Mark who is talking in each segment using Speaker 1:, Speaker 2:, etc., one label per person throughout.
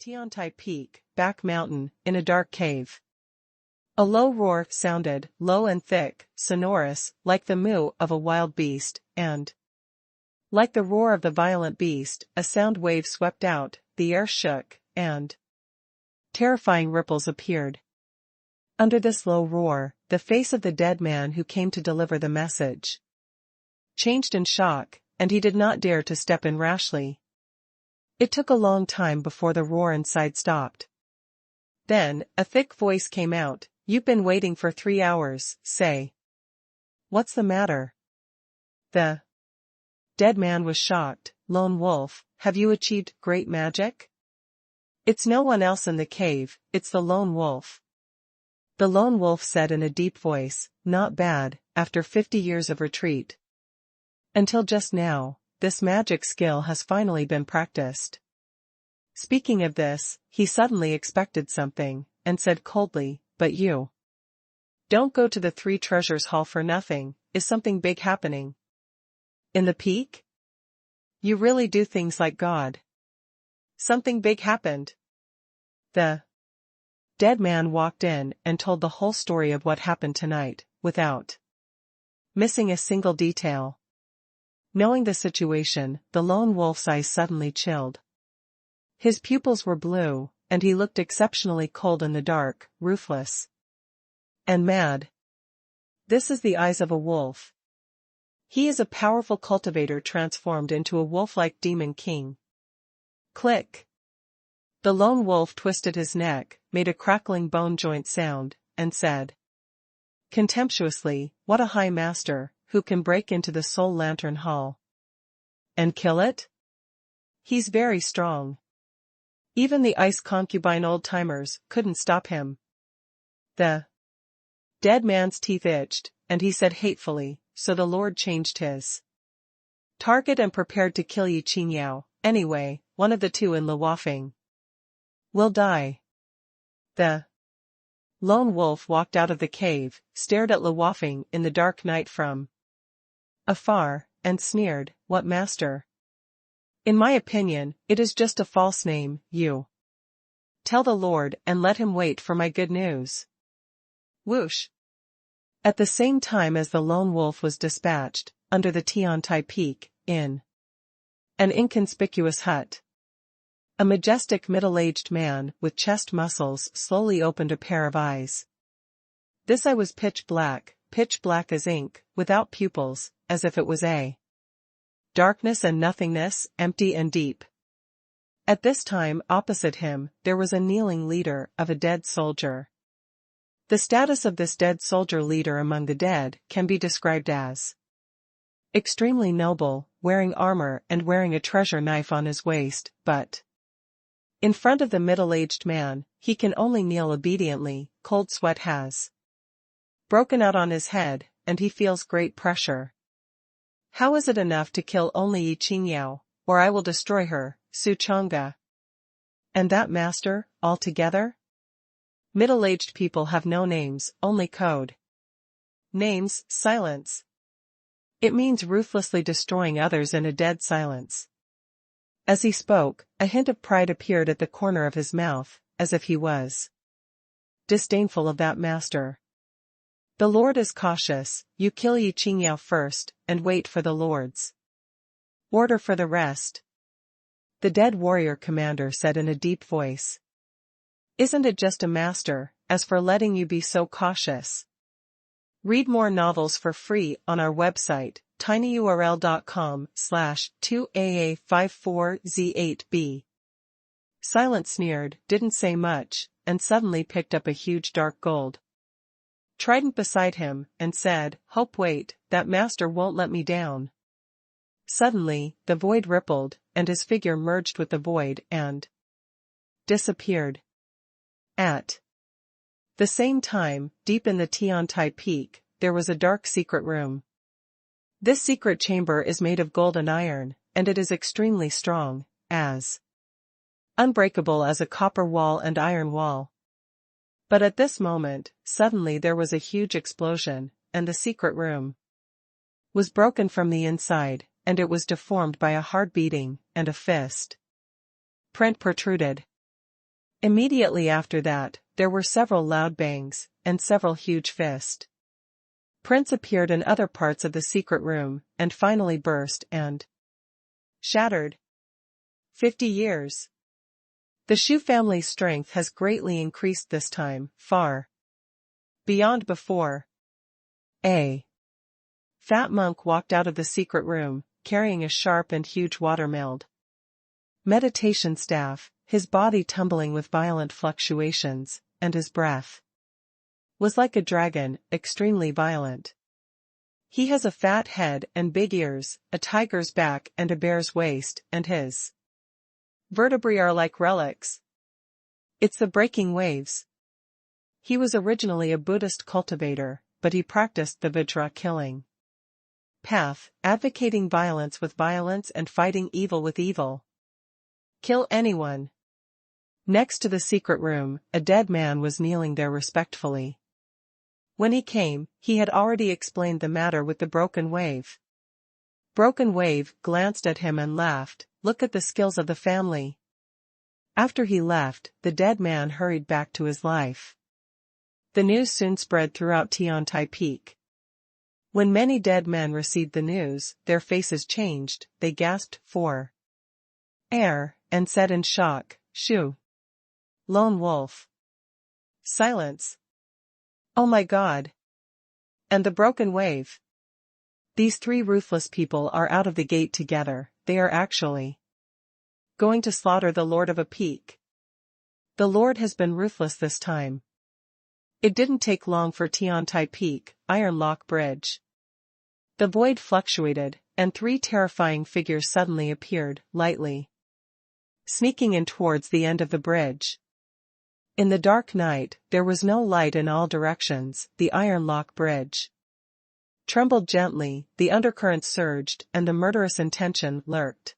Speaker 1: Tiantai Peak, back mountain, in a dark cave. A low roar sounded, low and thick, sonorous, like the moo of a wild beast, and, like the roar of the violent beast, a sound wave swept out, the air shook, and terrifying ripples appeared. Under this low roar, the face of the dead man who came to deliver the message changed in shock, and he did not dare to step in rashly. It took a long time before the roar inside stopped. Then, a thick voice came out, "You've been waiting for 3 hours, say. What's the matter?" The dead man was shocked. "Lone Wolf, have you achieved great magic?" "It's no one else in the cave, it's the Lone Wolf." The Lone Wolf said in a deep voice, "Not bad, after 50 years of retreat. Until just now, this magic skill has finally been practiced." Speaking of this, he suddenly expected something, and said coldly, "But you don't go to the 3 treasures hall for nothing. Is something big happening in the peak? You really do things like God." "Something big happened." The dead man walked in and told the whole story of what happened tonight, without missing a single detail. Knowing the situation, the Lone Wolf's eyes suddenly chilled. His pupils were blue, and he looked exceptionally cold in the dark, ruthless and mad. This is the eyes of a wolf. He is a powerful cultivator transformed into a wolf-like demon king. Click. The Lone Wolf twisted his neck, made a crackling bone joint sound, and said contemptuously, "What a high master, who can break into the Soul Lantern Hall and kill it? He's very strong. Even the ice concubine old-timers couldn't stop him." The dead man's teeth itched, and he said hatefully, "So the Lord changed his target and prepared to kill Yi Qingyao. Anyway, one of the 2 in Luofeng will die." The Lone Wolf walked out of the cave, stared at Luofeng in the dark night from afar, and sneered, "What master? In my opinion, it is just a false name. You tell the Lord and let him wait for my good news." Whoosh! At the same time as the Lone Wolf was dispatched, under the Tiantai Peak, in an inconspicuous hut, a majestic middle-aged man with chest muscles slowly opened a pair of eyes. This eye was pitch black as ink, without pupils, as if it was a darkness and nothingness, empty and deep. At this time, opposite him, there was a kneeling leader of a dead soldier. The status of this dead soldier leader among the dead can be described as extremely noble, wearing armor and wearing a treasure knife on his waist, but in front of the middle-aged man, he can only kneel obediently. Cold sweat has broken out on his head, and he feels great pressure. "How is it enough to kill only Yi Qingyao, or I will destroy her, Su Chang'e? And that master, altogether?" Middle-aged people have no names, only code names. Silence. It means ruthlessly destroying others in a dead silence. As he spoke, a hint of pride appeared at the corner of his mouth, as if he was disdainful of that master. "The Lord is cautious. You kill Yi Qingyao first, and wait for the Lord's order for the rest," the dead warrior commander said in a deep voice. "Isn't it just a master, as for letting you be so cautious?" Read more novels for free on our website, tinyurl.com/2aa54z8b. Silent sneered, didn't say much, and suddenly picked up a huge dark gold trident beside him, and said, "Hope wait, that master won't let me down." Suddenly, the void rippled, and his figure merged with the void and disappeared. At the same time, deep in the Tiantai Peak, there was a dark secret room. This secret chamber is made of gold and iron, and it is extremely strong, as unbreakable as a copper wall and iron wall. But at this moment, suddenly there was a huge explosion, and the secret room was broken from the inside, and it was deformed by a hard beating, and a fist print protruded. Immediately after that, there were several loud bangs, and several huge fists. Prints appeared in other parts of the secret room, and finally burst and shattered. 50 years. The Shu family's strength has greatly increased this time, far beyond before. A fat monk walked out of the secret room, carrying a sharp and huge water-milled meditation staff, his body tumbling with violent fluctuations, and his breath was like a dragon, extremely violent. He has a fat head and big ears, a tiger's back and a bear's waist, and his vertebrae are like relics. It's the breaking waves. He was originally a Buddhist cultivator, but he practiced the Vajra killing path, advocating violence with violence and fighting evil with evil. Kill anyone. Next to the secret room, a dead man was kneeling there respectfully. When he came, he had already explained the matter with the Broken Wave. Broken Wave glanced at him and laughed. Look at the skills of the family. After he left, the dead man hurried back to his life. The news soon spread throughout Tiantai Peak. When many dead men received the news, their faces changed, they gasped for air, and said in shock, "Shoo! Lone wolf! Silence! Oh my God! And the Broken Wave! These three ruthless people are out of the gate together, they are actually going to slaughter the Lord of a Peak. The Lord has been ruthless this time." It didn't take long for Tiantai Peak, Iron Lock Bridge. The void fluctuated, and three terrifying figures suddenly appeared, lightly sneaking in towards the end of the bridge. In the dark night, there was no light in all directions. The Iron Lock Bridge trembled gently, the undercurrent surged, and the murderous intention lurked.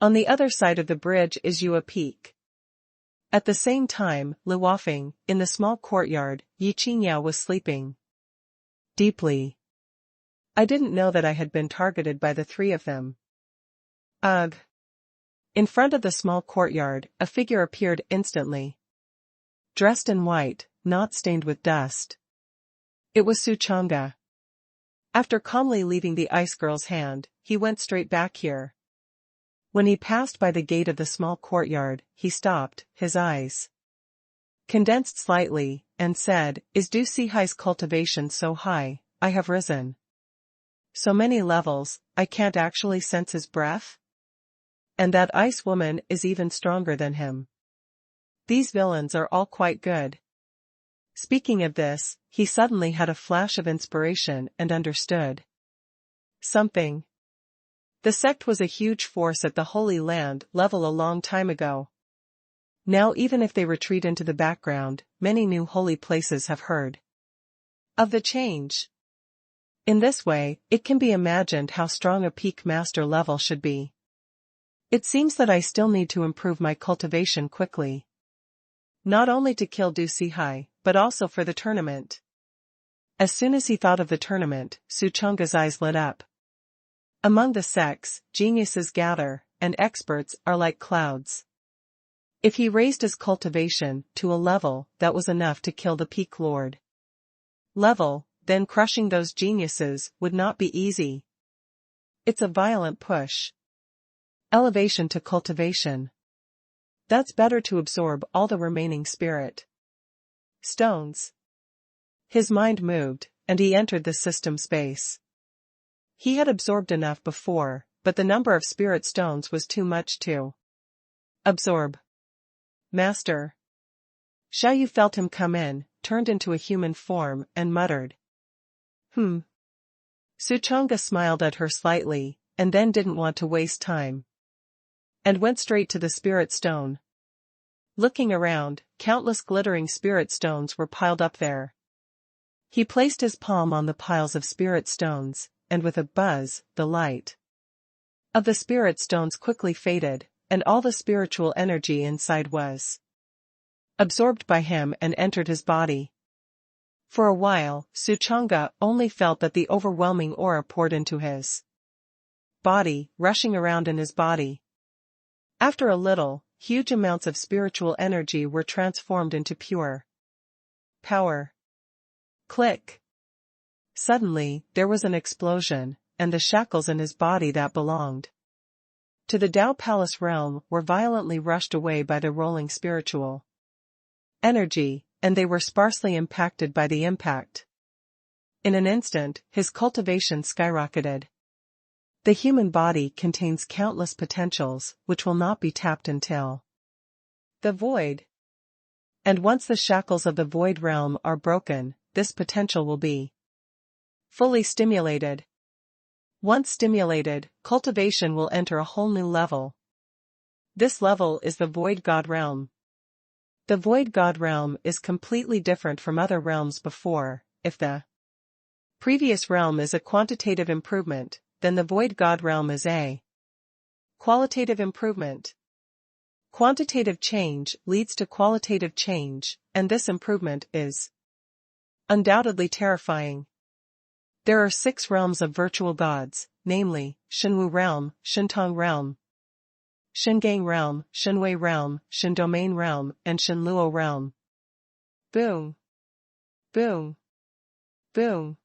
Speaker 1: On the other side of the bridge is Yua Peak. At the same time, Luofeng, in the small courtyard, Yi Qingyao was sleeping deeply. I didn't know that I had been targeted by the three of them. Ugh. In front of the small courtyard, a figure appeared instantly. Dressed in white, not stained with dust. It was Su Chang'e. After calmly leaving the ice girl's hand, he went straight back here. When he passed by the gate of the small courtyard, he stopped, his eyes condensed slightly, and said, "Is Du Sihai's cultivation so high? I have risen so many levels, I can't actually sense his breath? And that ice woman is even stronger than him. These villains are all quite good." Speaking of this, he suddenly had a flash of inspiration and understood something. The sect was a huge force at the Holy Land level a long time ago. Now even if they retreat into the background, many new holy places have heard of the change. In this way, it can be imagined how strong a peak master level should be. It seems that I still need to improve my cultivation quickly. Not only to kill Du Sihai, but also for the tournament. As soon as he thought of the tournament, Su Chang'e's eyes lit up. Among the sects, geniuses gather, and experts are like clouds. If he raised his cultivation to a level that was enough to kill the peak lord level, then crushing those geniuses would not be easy. It's a violent push. Elevation to cultivation. That's better to absorb all the remaining spirit stones. His mind moved, and he entered the system space. He had absorbed enough before, but the number of spirit stones was too much to absorb. Master. Xiaoyu felt him come in, turned into a human form, and muttered, Su Chang'e smiled at her slightly, and then didn't want to waste time, and went straight to the spirit stone. Looking around, countless glittering spirit stones were piled up there. He placed his palm on the piles of spirit stones, and with a buzz, the light of the spirit stones quickly faded, and all the spiritual energy inside was absorbed by him and entered his body. For a while, Su Chang'e only felt that the overwhelming aura poured into his body, rushing around in his body. After a little, huge amounts of spiritual energy were transformed into pure power. Click. Suddenly, there was an explosion, and the shackles in his body that belonged to the Tao Palace realm were violently rushed away by the rolling spiritual energy, and they were sparsely impacted by the impact. In an instant, his cultivation skyrocketed. The human body contains countless potentials, which will not be tapped until the void. And once the shackles of the void realm are broken, this potential will be fully stimulated. Once stimulated, cultivation will enter a whole new level. This level is the Void God realm. The Void God realm is completely different from other realms before. If the previous realm is a quantitative improvement, then the Void God realm is a qualitative improvement. Quantitative change leads to qualitative change, and this improvement is undoubtedly terrifying. There are 6 realms of virtual gods, namely, Shenwu realm, Shentong realm, Shengang realm, Shenwei realm, Shendomain realm, and Shenluo realm. Boom. Boom. Boom.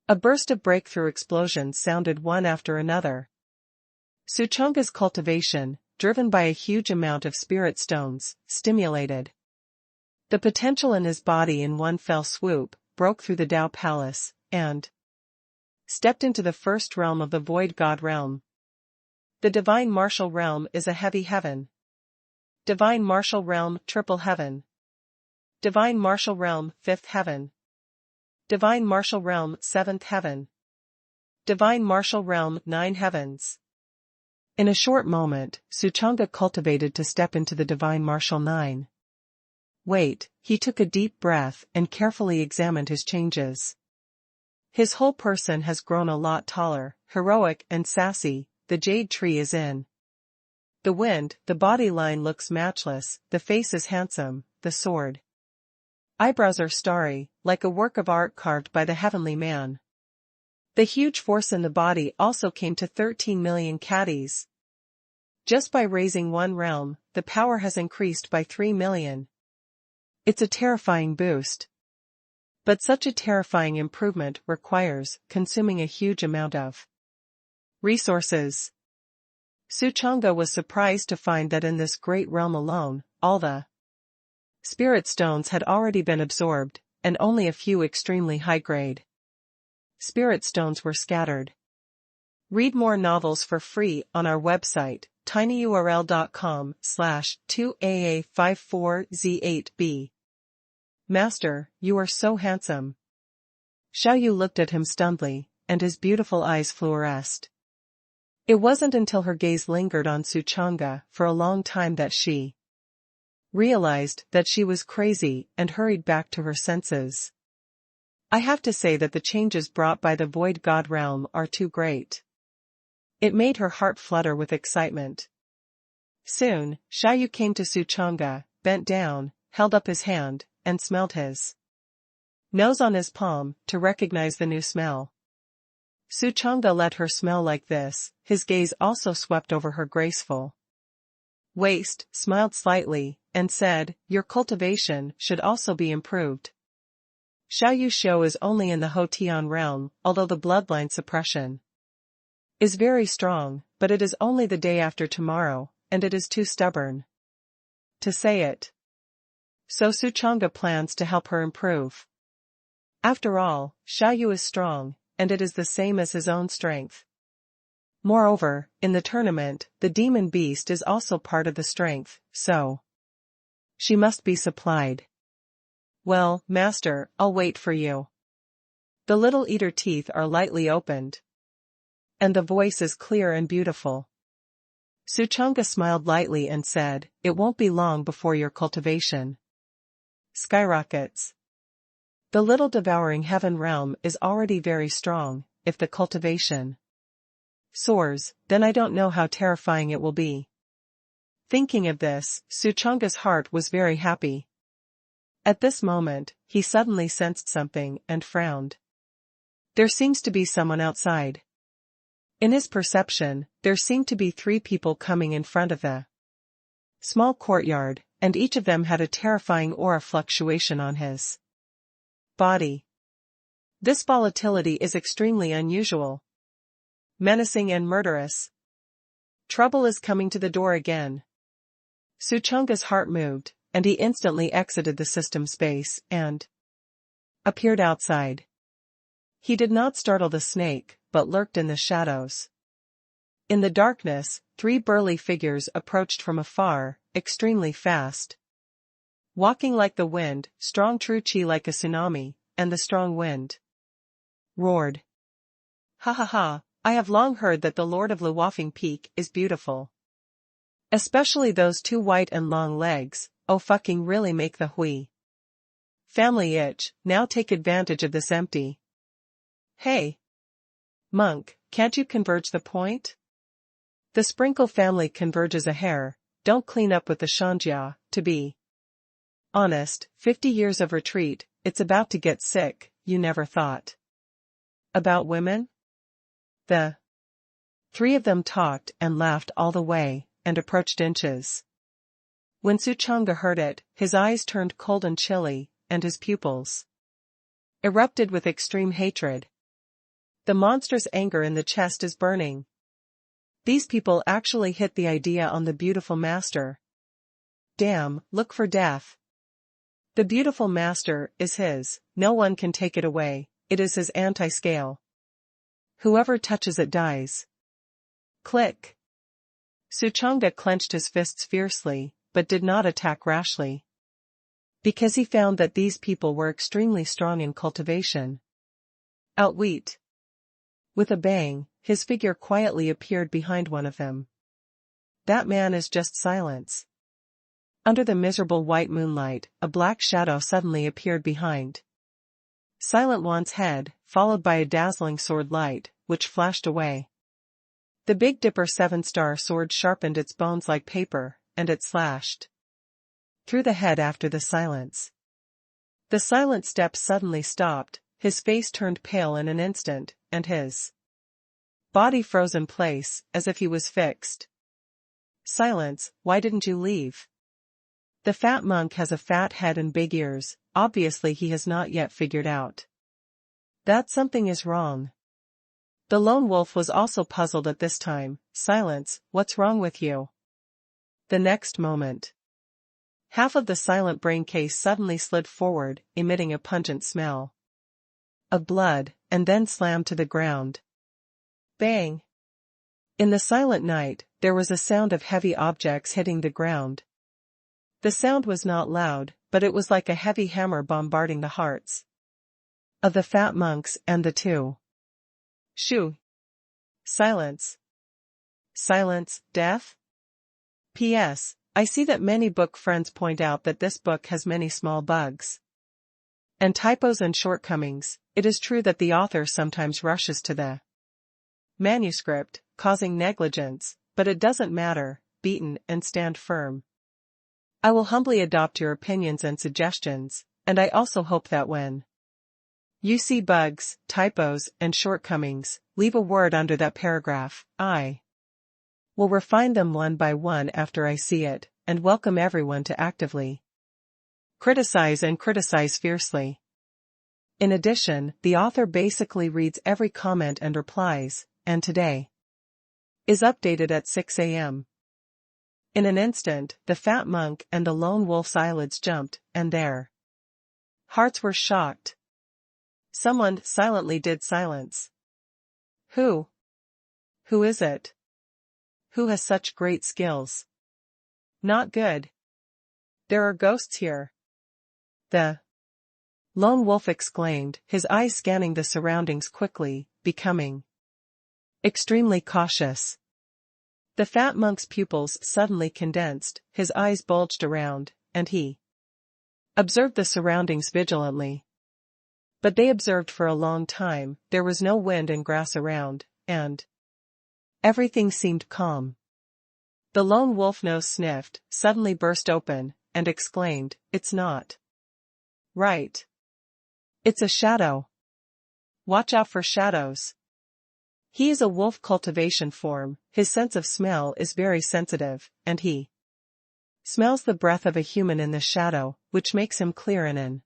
Speaker 1: A burst of breakthrough explosions sounded one after another. Suchonga's cultivation, driven by a huge amount of spirit stones, stimulated the potential in his body in one fell swoop, broke through the Tao Palace, and stepped into the first realm of the Void God realm. The Divine Martial Realm is a heavy heaven. Divine Martial Realm, triple heaven. Divine Martial Realm, 5th heaven. Divine Martial Realm, 7th heaven. Divine Martial Realm, 9 heavens. In a short moment, Suchonga cultivated to step into the Divine Martial 9. Wait, he took a deep breath and carefully examined his changes. His whole person has grown a lot taller, heroic and sassy. The jade tree is in the wind, the body line looks matchless, the face is handsome, the sword eyebrows are starry, like a work of art carved by the heavenly man. The huge force in the body also came to 13 million caddies. Just by raising one realm, the power has increased by 3 million. It's a terrifying boost. But such a terrifying improvement requires consuming a huge amount of resources. Suchonga was surprised to find that in this great realm alone, all the spirit stones had already been absorbed, and only a few extremely high-grade spirit stones were scattered. Read more novels for free on our website, tinyurl.com/2aa54z8b. Master, you are so handsome. Xiaoyu looked at him stunnedly, and his beautiful eyes fluoresced. It wasn't until her gaze lingered on Suchonga for a long time that she realized that she was crazy and hurried back to her senses. I have to say that the changes brought by the Void God realm are too great. It made her heart flutter with excitement. Soon, Xiaoyu came to Suchonga, bent down, held up his hand, and smelled his nose on his palm to recognize the new smell. Suchonga let her smell like this, his gaze also swept over her graceful waist, smiled slightly, and said, "Your cultivation should also be improved." Xiaoyu's show is only in the Hotian realm, although the bloodline suppression is very strong, but it is only the day after tomorrow, and it is too stubborn to say it. So Suchonga plans to help her improve. After all, Xiaoyu is strong, and it is the same as his own strength. Moreover, in the tournament, the demon beast is also part of the strength, so she must be supplied. Well, master, I'll wait for you. The little eater teeth are lightly opened, and the voice is clear and beautiful. Suchonga smiled lightly and said, "It won't be long before your cultivation skyrockets. The little devouring heaven realm is already very strong. If the cultivation soars, then I don't know how terrifying it will be." Thinking of this, Suchonga's heart was very happy. At this moment, he suddenly sensed something and frowned. There seems to be someone outside. In his perception, there seemed to be 3 people coming in front of the small courtyard, and each of them had a terrifying aura fluctuation on his body. This volatility is extremely unusual, menacing and murderous. Trouble is coming to the door again. Suchunga's heart moved, and he instantly exited the system space and appeared outside. He did not startle the snake, but lurked in the shadows. In the darkness, 3 burly figures approached from afar, extremely fast. Walking like the wind, strong true chi like a tsunami, and the strong wind roared. Ha ha ha, I have long heard that the Lord of Luwafing Peak is beautiful. Especially those 2 white and long legs, oh fucking really make the hui family itch. Now take advantage of this empty. Hey! Monk, can't you converge the point? The Sprinkle family converges a hair, don't clean up with the Shanjia, to be honest, 50 years of retreat, it's about to get sick, you never thought about women? The 3 of them talked and laughed all the way, and approached inches. When Suchunga heard it, his eyes turned cold and chilly, and his pupils erupted with extreme hatred. The monstrous anger in the chest is burning. These people actually hit the idea on the beautiful master. Damn, look for death. The beautiful master is his, no one can take it away, it is his anti-scale. Whoever touches it dies. Click. Suchunga clenched his fists fiercely, but did not attack rashly. Because he found that these people were extremely strong in cultivation. Outwit. With a bang, his figure quietly appeared behind one of them. That man is just silence. Under the miserable white moonlight, a black shadow suddenly appeared behind Silent One's head, followed by a dazzling sword light, which flashed away. The Big Dipper 7-star sword sharpened its bones like paper, and it slashed through the head after the silence. The silent steps suddenly stopped, his face turned pale in an instant, and his body froze in place, as if he was fixed. Silence, why didn't you leave? The fat monk has a fat head and big ears, obviously he has not yet figured out that something is wrong. The lone wolf was also puzzled at this time. Silence, what's wrong with you? The next moment, half of the silent brain case suddenly slid forward, emitting a pungent smell of blood, and then slammed to the ground. Bang! In the silent night, there was a sound of heavy objects hitting the ground. The sound was not loud, but it was like a heavy hammer bombarding the hearts of the fat monks and the 2. Shoo! Silence. Silence, death? P.S. I see that many book friends point out that this book has many small bugs and typos and shortcomings. It is true that the author sometimes rushes to the manuscript, causing negligence, but it doesn't matter, beaten and stand firm. I will humbly adopt your opinions and suggestions, and I also hope that when you see bugs, typos, and shortcomings, leave a word under that paragraph. I will refine them one by one after I see it, and welcome everyone to actively criticize and criticize fiercely. In addition, the author basically reads every comment and replies, and today is updated at 6 a.m. In an instant, the fat monk and the lone wolf's eyelids jumped, and their hearts were shocked. Someone silently did silence. Who? Who is it? Who has such great skills? Not good. There are ghosts here. The lone wolf exclaimed, his eyes scanning the surroundings quickly, becoming extremely cautious. The fat monk's pupils suddenly condensed, his eyes bulged around, and he observed the surroundings vigilantly. But they observed for a long time. There was no wind and grass around, and everything seemed calm. The lone wolf nose sniffed, suddenly burst open, and exclaimed, "It's not right. It's a shadow. Watch out for shadows." He is a wolf cultivation form, his sense of smell is very sensitive, and he smells the breath of a human in the shadow, which makes him clear in an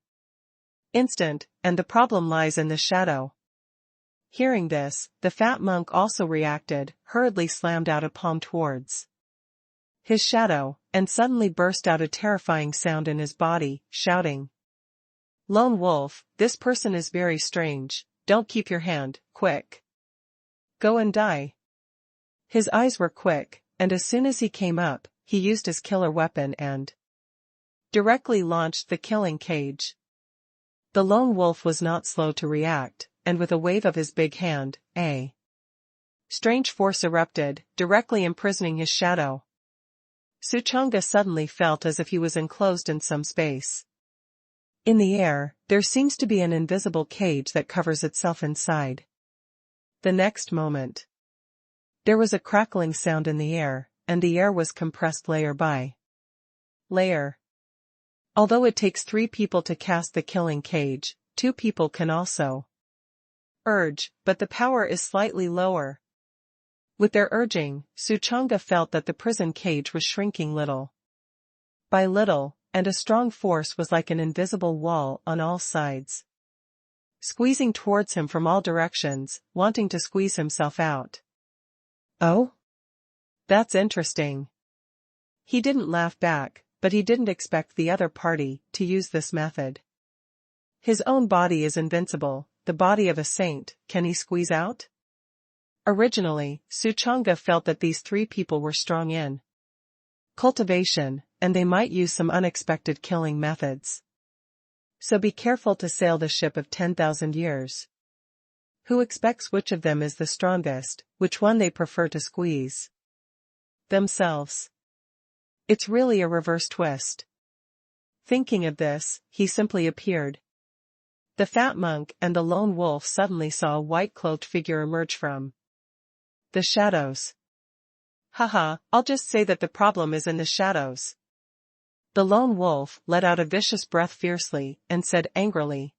Speaker 1: instant, and the problem lies in the shadow. Hearing this, the fat monk also reacted, hurriedly slammed out a palm towards his shadow, and suddenly burst out a terrifying sound in his body, shouting, "Lone wolf, this person is very strange, don't keep your hand, quick. Go and die." His eyes were quick, and as soon as he came up, he used his killer weapon and directly launched the killing cage. The lone wolf was not slow to react, and with a wave of his big hand, a strange force erupted, directly imprisoning his shadow. Suchanga suddenly felt as if he was enclosed in some space. In the air, there seems to be an invisible cage that covers itself inside. The next moment, there was a crackling sound in the air, and the air was compressed layer by layer. Although it takes 3 people to cast the killing cage, 2 people can also urge, but the power is slightly lower. With their urging, Suchanga felt that the prison cage was shrinking little by little, and a strong force was like an invisible wall on all sides, squeezing towards him from all directions, wanting to squeeze himself out. "Oh? That's interesting." He didn't laugh back, but he didn't expect the other party to use this method. His own body is invincible, the body of a saint, can he squeeze out? Originally, Suchanga felt that these 3 people were strong in cultivation, and they might use some unexpected killing methods. So be careful to sail the ship of 10,000 years. Who expects which of them is the strongest, which one they prefer to squeeze? Themselves. It's really a reverse twist. Thinking of this, he simply appeared. The fat monk and the lone wolf suddenly saw a white-cloaked figure emerge from the shadows. "Haha, I'll just say that the problem is in the shadows." The lone wolf let out a vicious breath fiercely, and said angrily.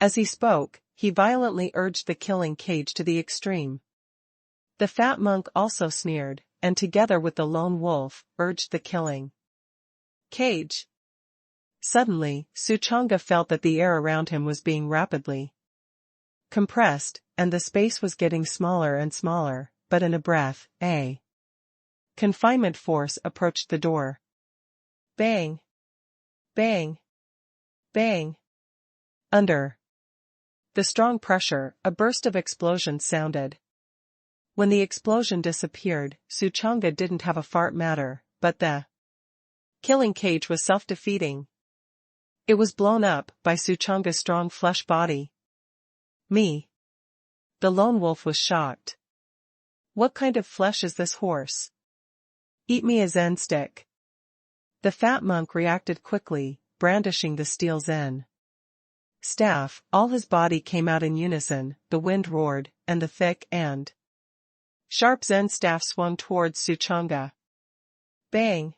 Speaker 1: As he spoke, he violently urged the killing cage to the extreme. The fat monk also sneered, and together with the lone wolf, urged the killing cage. Suddenly, Suchanga felt that the air around him was being rapidly compressed, and the space was getting smaller and smaller, but in a breath, a confinement force approached the door. Bang! Bang! Bang! Under the strong pressure, a burst of explosion sounded. When the explosion disappeared, Suchanga didn't have a fart matter, but the killing cage was self-defeating. It was blown up by Suchanga's strong flesh body. "Me?" The lone wolf was shocked. "What kind of flesh is this horse? Eat me a Zen stick." The fat monk reacted quickly, brandishing the steel Zen staff. All his body came out in unison, the wind roared, and the thick and sharp Zen staff swung towards Suchanga. Bang!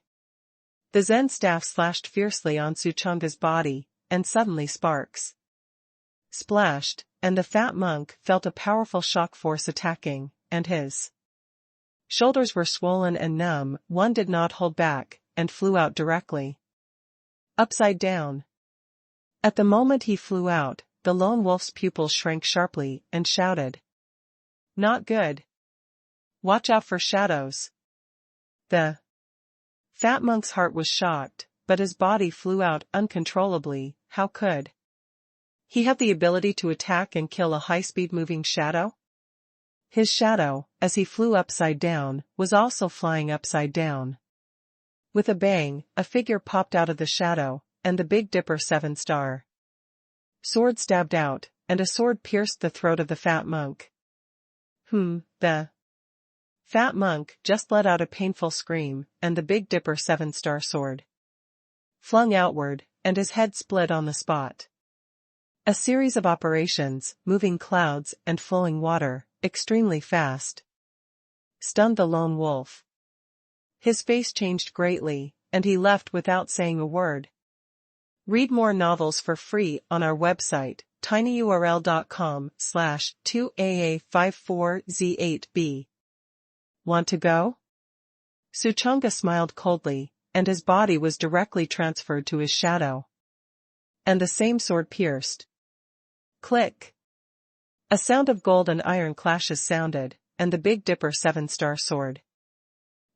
Speaker 1: The Zen staff slashed fiercely on Suchanga's body, and suddenly sparks splashed, and the fat monk felt a powerful shock force attacking, and his shoulders were swollen and numb. One did not hold back, and flew out directly upside down. At the moment he flew out, the lone wolf's pupils shrank sharply, and shouted, "Not good. Watch out for shadows." The fat monk's heart was shocked, but his body flew out uncontrollably. How could he have the ability to attack and kill a high-speed moving shadow? His shadow, as he flew upside down, was also flying upside down. With a bang, a figure popped out of the shadow, and the Big Dipper 7-star sword stabbed out, and a sword pierced the throat of the fat monk. The fat monk just let out a painful scream, and the Big Dipper 7-star sword flung outward, and his head split on the spot. A series of operations, moving clouds and flowing water, extremely fast, stunned the lone wolf. His face changed greatly, and he left without saying a word. Read more novels for free on our website, tinyurl.com/2aa54z8b. Want to go? Suchanga smiled coldly, and his body was directly transferred to his shadow. And the same sword pierced. Click. A sound of gold and iron clashes sounded, and the Big Dipper 7-star sword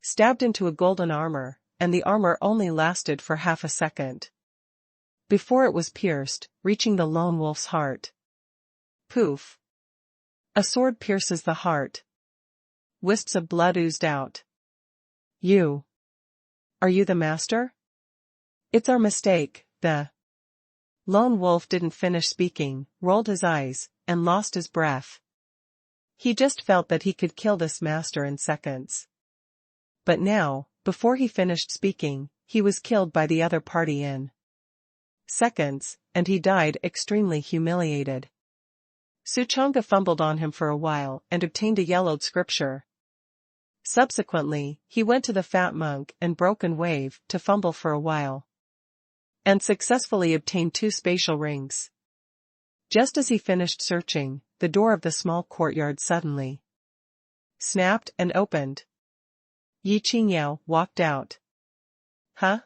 Speaker 1: stabbed into a golden armor, and the armor only lasted for half a second before it was pierced, reaching the lone wolf's heart. Poof. A sword pierces the heart. Wisps of blood oozed out. Are you the master? It's our mistake. The lone wolf didn't finish speaking, rolled his eyes, and lost his breath. He just felt that he could kill this master in seconds. But now, before he finished speaking, he was killed by the other party in seconds, and he died extremely humiliated. Suchanga fumbled on him for a while and obtained a yellowed scripture. Subsequently, he went to the fat monk and Broken Wave to fumble for a while, and successfully obtained 2 spatial rings. Just as he finished searching, the door of the small courtyard suddenly snapped and opened. Yi Qingyao walked out. Huh?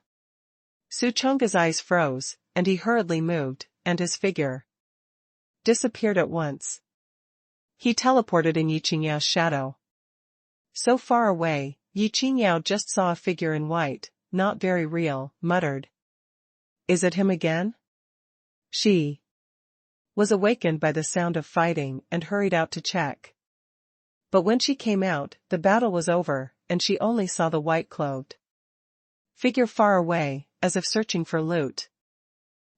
Speaker 1: Suchunga's eyes froze, and he hurriedly moved, and his figure disappeared at once. He teleported in Yi Qingyao's shadow. So far away, Yi Qingyao just saw a figure in white, not very real, muttered. Is it him again? She was awakened by the sound of fighting and hurried out to check. But when she came out, the battle was over, and she only saw the white-clothed figure far away, as if searching for loot.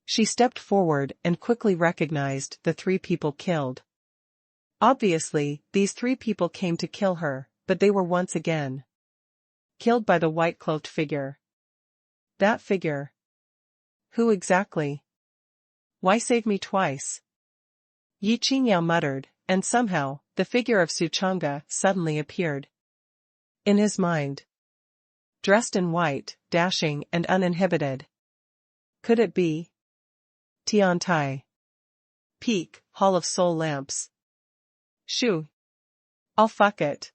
Speaker 1: She stepped forward and quickly recognized the 3 people killed. Obviously, these 3 people came to kill her, but they were once again killed by the white-cloaked figure. That figure. Who exactly? Why save me twice? Yi Qingyao muttered, and somehow, the figure of Suchanga suddenly appeared in his mind. Dressed in white, dashing and uninhibited. Could it be Tiantai? Peak, Hall of Soul Lamps. Shoo. I'll fuck it.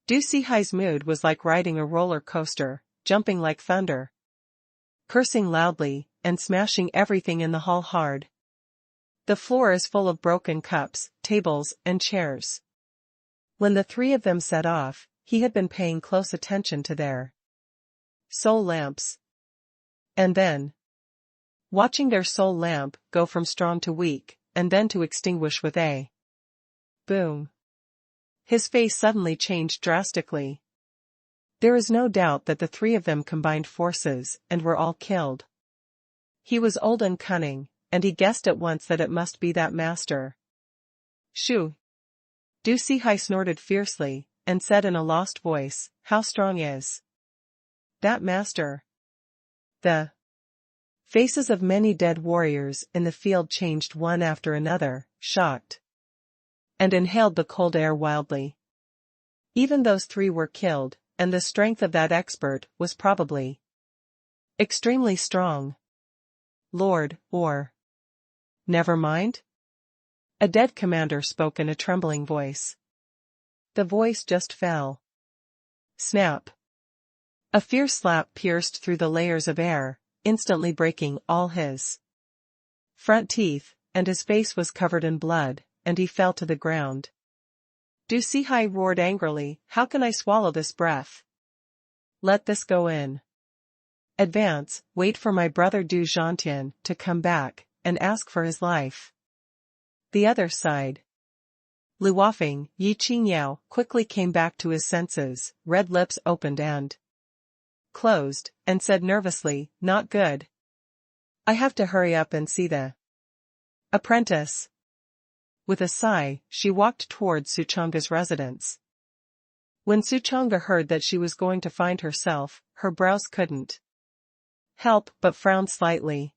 Speaker 1: Du Sihai's mood was like riding a roller coaster, jumping like thunder, cursing loudly, and smashing everything in the hall hard. The floor is full of broken cups, tables, and chairs. When the 3 of them set off, he had been paying close attention to their soul lamps. And then watching their soul lamp go from strong to weak, and then to extinguish with a boom. His face suddenly changed drastically. There is no doubt that the 3 of them combined forces and were all killed. He was old and cunning, and he guessed at once that it must be that master. Shoo. Du Sihai snorted fiercely, and said in a lost voice, how strong is that master? The faces of many dead warriors in the field changed one after another, shocked, and inhaled the cold air wildly. Even those 3 were killed, and the strength of that expert was probably extremely strong. Lord, or never mind? A dead commander spoke in a trembling voice. The voice just fell. Snap. A fierce slap pierced through the layers of air, instantly breaking all his front teeth, and his face was covered in blood, and he fell to the ground. Du Sihai roared angrily, how can I swallow this breath? Let this go in. Advance, wait for my brother Du Zhantian to come back, and ask for his life. The other side. Luofing, Yi Qingyao quickly came back to his senses, red lips opened and closed, and said nervously, not good. I have to hurry up and see the apprentice. With a sigh, she walked towards Suchanga's residence. When Suchanga heard that she was going to find herself, her brows couldn't help but frown slightly.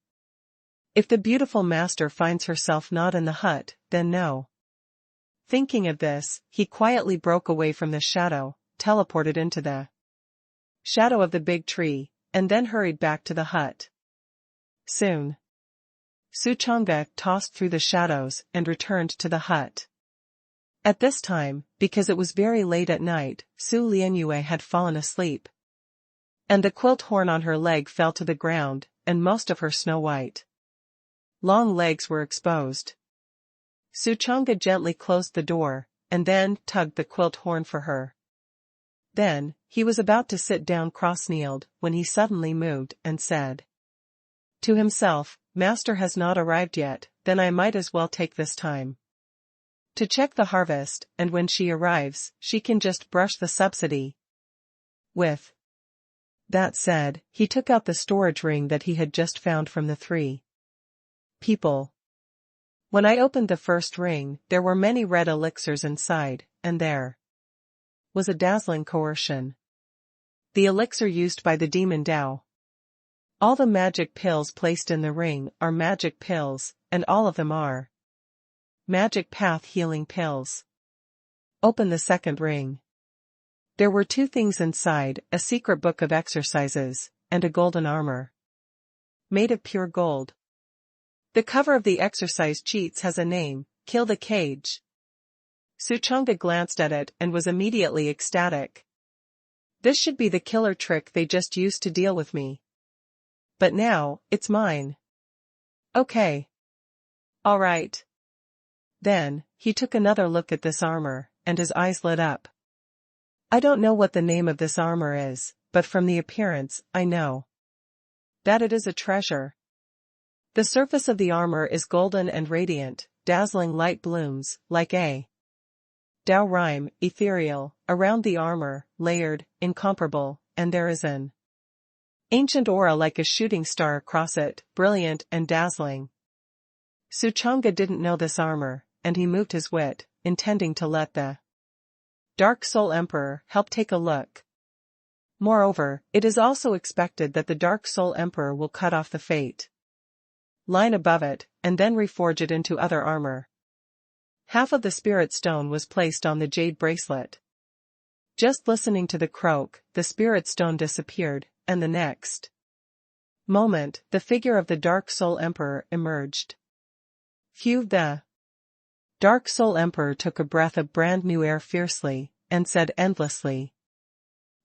Speaker 1: If the beautiful master finds herself not in the hut, then no. Thinking of this, he quietly broke away from the shadow, teleported into the shadow of the big tree, and then hurried back to the hut. Soon, Suchanga tossed through the shadows and returned to the hut. At this time, because it was very late at night, Su Lianyue had fallen asleep. And the quilt horn on her leg fell to the ground, and most of her snow-white long legs were exposed. Suchanga gently closed the door, and then tugged the quilt horn for her. Then, he was about to sit down cross-kneeled, when he suddenly moved and said to himself, "Master has not arrived yet, then I might as well take this time to check the harvest, and when she arrives, she can just brush the subsidy with." That said, he took out the storage ring that he had just found from the 3 people. When I opened the first ring, there were many red elixirs inside, and there was a dazzling coercion. The elixir used by the demon Tao. All the magic pills placed in the ring are magic pills, and all of them are magic path healing pills. Open the second ring. There were 2 things inside, a secret book of exercises, and a golden armor made of pure gold. The cover of the exercise cheats has a name, Kill the Cage. Suchanga glanced at it and was immediately ecstatic. This should be the killer trick they just used to deal with me. But now, it's mine. Okay. All right. Then, he took another look at this armor, and his eyes lit up. I don't know what the name of this armor is, but from the appearance, I know that it is a treasure. The surface of the armor is golden and radiant, dazzling light blooms, like a Tao rhyme, ethereal, around the armor, layered, incomparable, and there is an ancient aura like a shooting star across it, brilliant and dazzling. Suchanga didn't know this armor, and he moved his wit, intending to let the Dark Soul Emperor help take a look. Moreover, it is also expected that the Dark Soul Emperor will cut off the fate line above it, and then reforge it into other armor. Half of the spirit stone was placed on the jade bracelet. Just listening to the croak, the spirit stone disappeared, and the next moment, the figure of the Dark Soul Emperor emerged. Phew! The Dark Soul Emperor took a breath of brand new air fiercely, and said endlessly,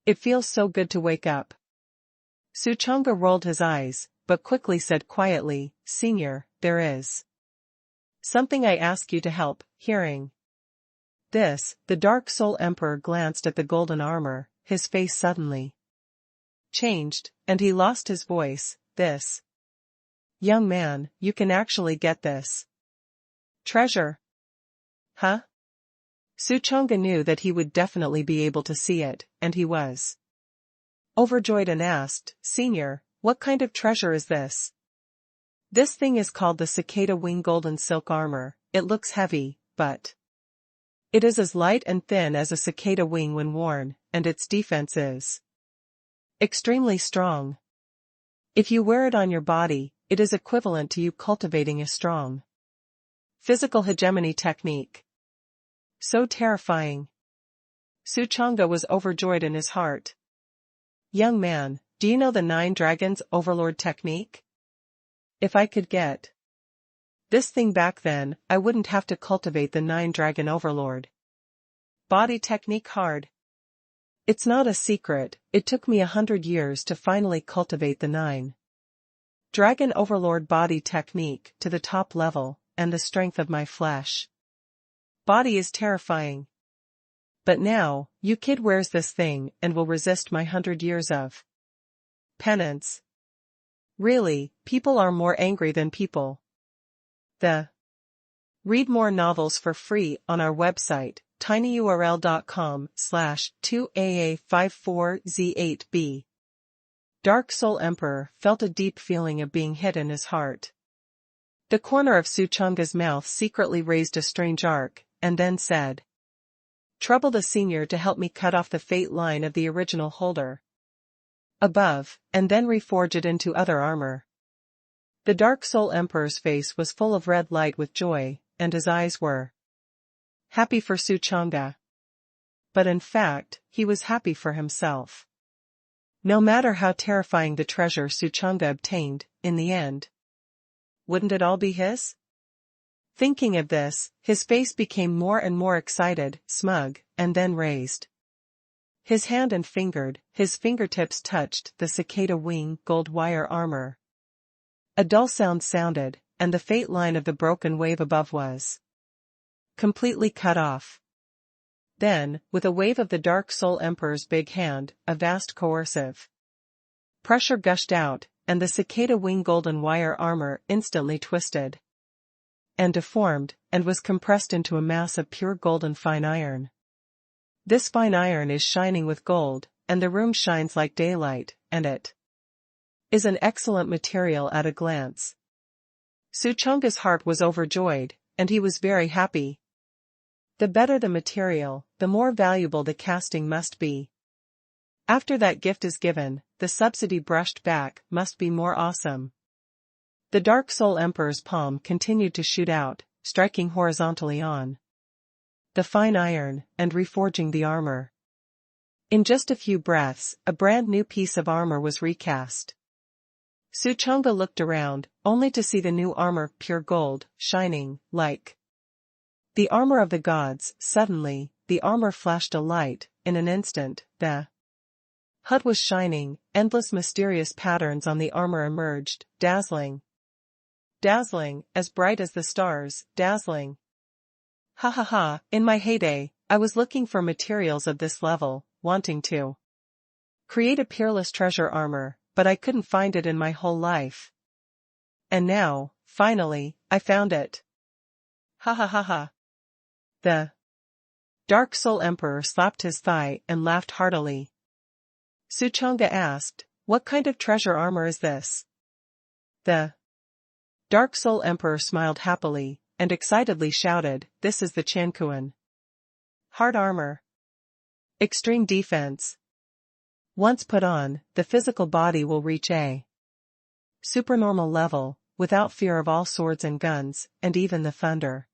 Speaker 1: "It feels so good to wake up." Suchanga rolled his eyes, but quickly said quietly, "Senior, there is something I ask you to help." Hearing this, the Dark Soul Emperor glanced at the golden armor, his face suddenly changed, and he lost his voice. "This young man, you can actually get this treasure? Huh?" Suchanga knew that he would definitely be able to see it, and he was overjoyed and asked, "Senior, what kind of treasure is this?" "This thing is called the cicada wing golden silk armor. It looks heavy, but it is as light and thin as a cicada wing when worn, and its defense is extremely strong. If you wear it on your body, it is equivalent to you cultivating a strong physical hegemony technique. So terrifying." Suchanga was overjoyed in his heart. "Young man, do you know the 9 Dragons Overlord technique? If I could get this thing back then, I wouldn't have to cultivate the 9 Dragon Overlord body technique hard. It's not a secret, it took me 100 years to finally cultivate the 9 Dragon Overlord body technique to the top level, and the strength of my flesh body is terrifying. But now, you kid wears this thing and will resist my 100 years of penance. Really, people are more angry than people." Read more novels for free on our website, tinyurl.com/2AA54Z8B. Dark Soul Emperor felt a deep feeling of being hit in his heart. The corner of Suchanga's mouth secretly raised a strange arc, and then said, "Trouble the senior to help me cut off the fate line of the original holder above, and then reforge it into other armor." The Dark Soul Emperor's face was full of red light with joy, and his eyes were happy for Suchanga. But in fact, he was happy for himself. No matter how terrifying the treasure Suchanga obtained, in the end, wouldn't it all be his? Thinking of this, his face became more and more excited, smug, and then raised His hand and his fingertips touched the cicada wing gold wire armor. A dull sound sounded, and the faint line of the broken wave above was completely cut off. Then, with a wave of the Dark Soul Emperor's big hand, a vast coercive pressure gushed out, and the cicada wing golden wire armor instantly twisted and deformed, and was compressed into a mass of pure golden fine iron. This fine iron is shining with gold, and the room shines like daylight, and it is an excellent material at a glance. Suchunga's heart was overjoyed, and he was very happy. The better the material, the more valuable the casting must be. After that gift is given, the subsidy brushed back must be more awesome. The Dark Soul Emperor's palm continued to shoot out, striking horizontally on the fine iron, and reforging the armor. In just a few breaths, a brand new piece of armor was recast. Suchunga looked around, only to see the new armor pure gold, shining, like the armor of the gods. Suddenly, the armor flashed a light. In an instant, the HUD was shining, endless mysterious patterns on the armor emerged, dazzling. Dazzling, as bright as the stars, dazzling. Ha ha ha, in my heyday, I was looking for materials of this level, wanting to create a peerless treasure armor, but I couldn't find it in my whole life. And now, finally, I found it. Ha ha ha ha. The Dark Soul Emperor slapped his thigh and laughed heartily. Suchunga asked, "What kind of treasure armor is this?" The Dark Soul Emperor smiled happily, and excitedly shouted, "This is the Chankuan Hard Armor. Extreme defense. Once put on, the physical body will reach a supernormal level, without fear of all swords and guns, and even the thunder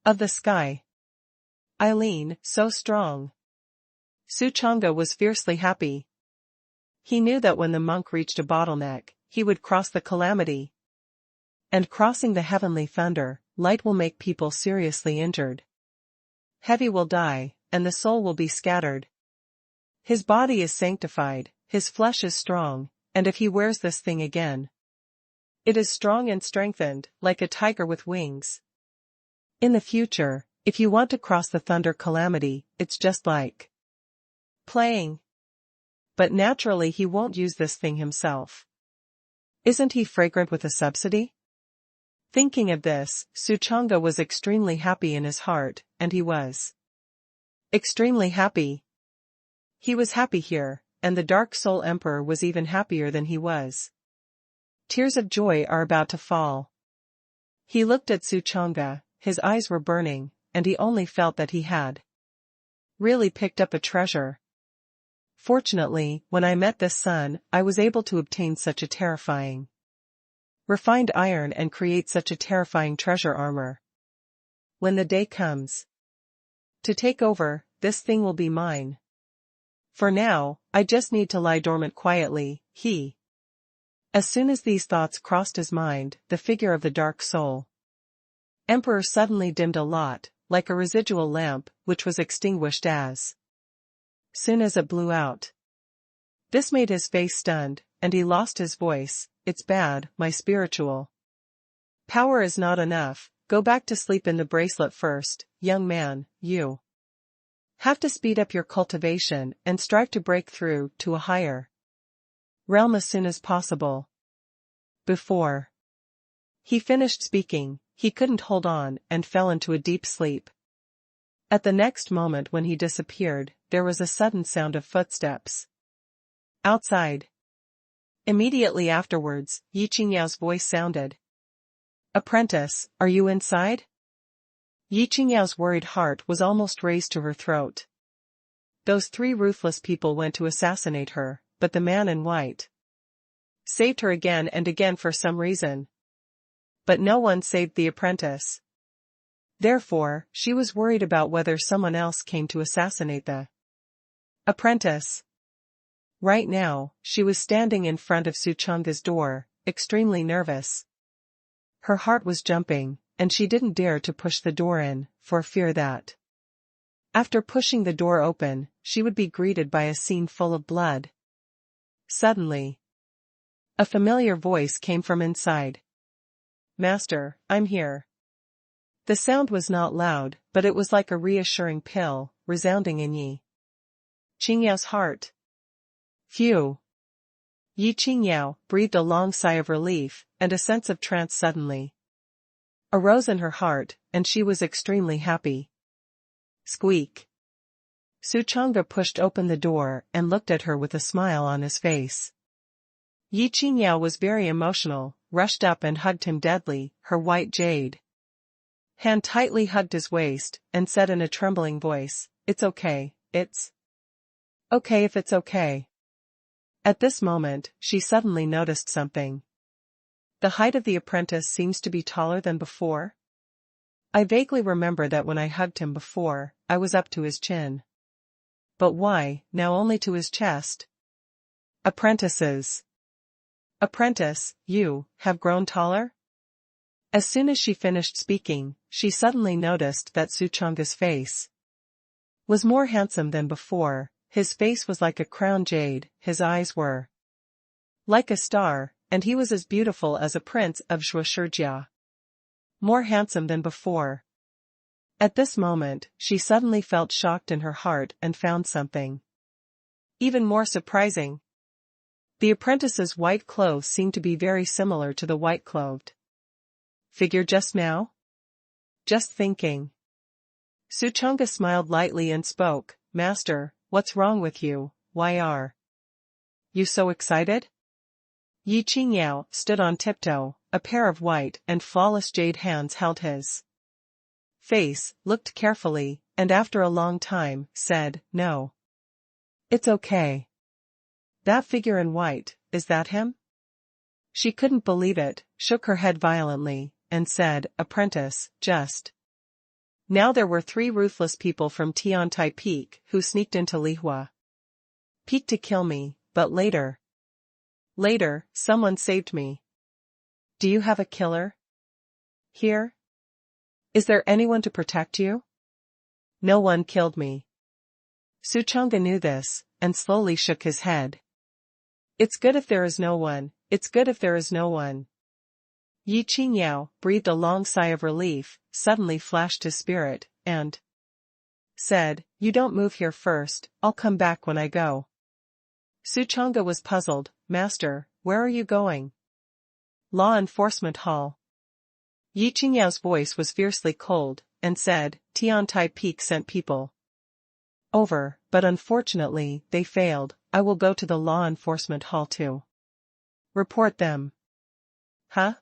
Speaker 1: of the sky. Eileen, so strong." Suchunga was fiercely happy. He knew that when the monk reached a bottleneck, he would cross the calamity. And crossing the heavenly thunder, light will make people seriously injured. Heavy will die, and the soul will be scattered. His body is sanctified, his flesh is strong, and if he wears this thing again, it is strong and strengthened, like a tiger with wings. In the future, if you want to cross the thunder calamity, it's just like playing. But naturally he won't use this thing himself. Isn't he fragrant with a subsidy? Thinking of this, Suchunga was extremely happy in his heart, and he was extremely happy. He was happy here, and the Dark Soul Emperor was even happier than he was. Tears of joy are about to fall. He looked at Suchunga, his eyes were burning, and he only felt that he had really picked up a treasure. Fortunately, when I met this son, I was able to obtain such a terrifying refined iron and create such a terrifying treasure armor. When the day comes to take over, this thing will be mine. For now, I just need to lie dormant quietly. As soon as these thoughts crossed his mind, the figure of the Dark Soul Emperor suddenly dimmed a lot, like a residual lamp, which was extinguished as soon as it blew out. This made his face stunned, and he lost his voice. "It's bad, my spiritual power is not enough. Go back to sleep in the bracelet first, young man. You have to speed up your cultivation and strive to break through to a higher realm as soon as possible." Before he finished speaking, he couldn't hold on and fell into a deep sleep. At the next moment when he disappeared, there was a sudden sound of footsteps outside. Immediately afterwards, Yi Qingyao's voice sounded. "Apprentice, are you inside?" Yi Qingyao's worried heart was almost raised to her throat. Those three ruthless people went to assassinate her, but the man in white saved her again and again for some reason. But no one saved the apprentice. Therefore, she was worried about whether someone else came to assassinate the apprentice. Right now, she was standing in front of Suchunga's door, extremely nervous. Her heart was jumping, and she didn't dare to push the door in, for fear that After pushing the door open, she would be greeted by a scene full of blood. Suddenly, a familiar voice came from inside. "Master, I'm here." The sound was not loud, but it was like a reassuring pill, resounding in Yi Qingyao's heart. Phew! Yi Qingyao breathed a long sigh of relief, and a sense of trance suddenly arose in her heart, and she was extremely happy. Squeak! Su Chang'e pushed open the door and looked at her with a smile on his face. Yi Qingyao was very emotional, rushed up and hugged him deadly, her white jade hand tightly hugged his waist, and said in a trembling voice, "It's okay, it's okay if it's okay." At this moment, she suddenly noticed something. The height of the apprentice seems to be taller than before. I vaguely remember that when I hugged him before, I was up to his chin. But why, now only to his chest? Apprentices. Apprentice, you have grown taller? As soon as she finished speaking, she suddenly noticed that Su Chang'e's face was more handsome than before. His face was like a crown jade, his eyes were like a star, and he was as beautiful as a prince of Shueshijia. More handsome than before. At this moment, she suddenly felt shocked in her heart and found something even more surprising. The apprentice's white clothes seemed to be very similar to the white-clothed figure just now. Just thinking. Su Chang'e smiled lightly and spoke, "Master, what's wrong with you? Why are you so excited?" Yi Qingyao stood on tiptoe, a pair of white and flawless jade hands held his face, looked carefully, and after a long time, said, "No. It's okay. That figure in white, is that him?" She couldn't believe it, shook her head violently, and said, "Apprentice, just now there were 3 ruthless people from Tiantai Peak who sneaked into Lihua Peak to kill me, but later, someone saved me. Do you have a killer here? Is there anyone to protect you?" "No one killed me." Su Chang'e knew this, and slowly shook his head. "It's good if there is no one, it's good if there is no one." Yi Qingyao breathed a long sigh of relief, suddenly flashed his spirit, and said, "You don't move here first, I'll come back when I go." Su Chang'e was puzzled. "Master, where are you going?" "Law Enforcement Hall." Yi Qingyao's voice was fiercely cold, and said, "Tiantai Peak sent people over, but unfortunately, they failed. I will go to the Law Enforcement Hall to report them." "Huh?"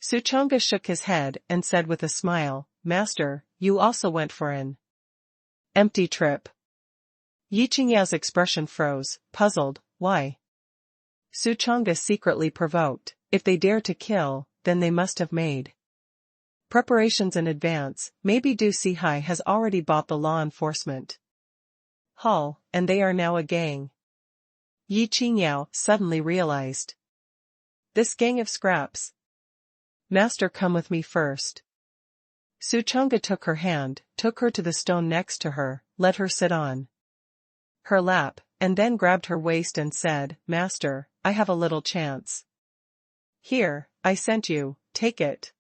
Speaker 1: Su Chang'e shook his head and said with a smile, "Master, you also went for an empty trip." Yi Qingyao's expression froze, puzzled. Why? Su Chang'e secretly provoked. If they dare to kill, then they must have made preparations in advance. Maybe Du Sihai has already bought the law enforcement hall, and they are now a gang. Yi Qingyao suddenly realized. This gang of scraps. "Master, come with me first." Su Chang'e took her hand, took her to the stone next to her, let her sit on her lap, and then grabbed her waist and said, "Master, I have a little chance. Here, I sent you, take it."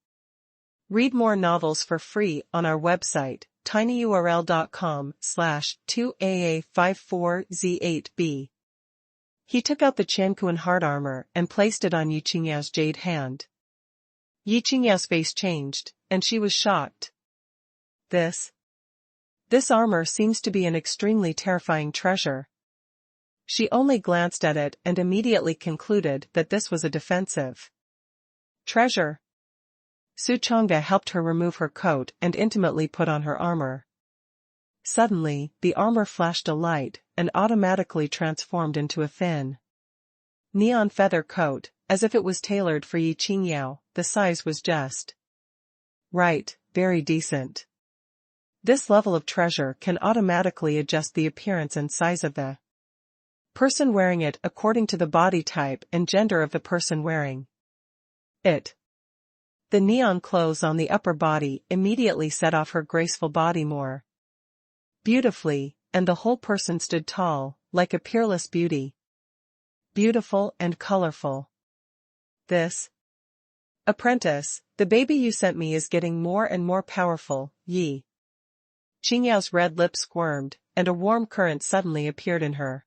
Speaker 1: Read more novels for free on our website, tinyurl.com/2aa54z8b. He took out the Chankuan heart armor and placed it on Yi Qingyao's jade hand. Yi Qingyao's face changed, and she was shocked. This armor seems to be an extremely terrifying treasure. She only glanced at it and immediately concluded that this was a defensive treasure. Su Chang'e helped her remove her coat and intimately put on her armor. Suddenly, the armor flashed a light and automatically transformed into a thin neon feather coat, as if it was tailored for Yi Qingyao. The size was just right, very decent. This level of treasure can automatically adjust the appearance and size of the person wearing it according to the body type and gender of the person wearing it. The neon clothes on the upper body immediately set off her graceful body more beautifully, and the whole person stood tall, like a peerless beauty. Beautiful and colorful. This apprentice, the baby you sent me is getting more and more powerful, Yi. Qingyao's red lips squirmed, and a warm current suddenly appeared in her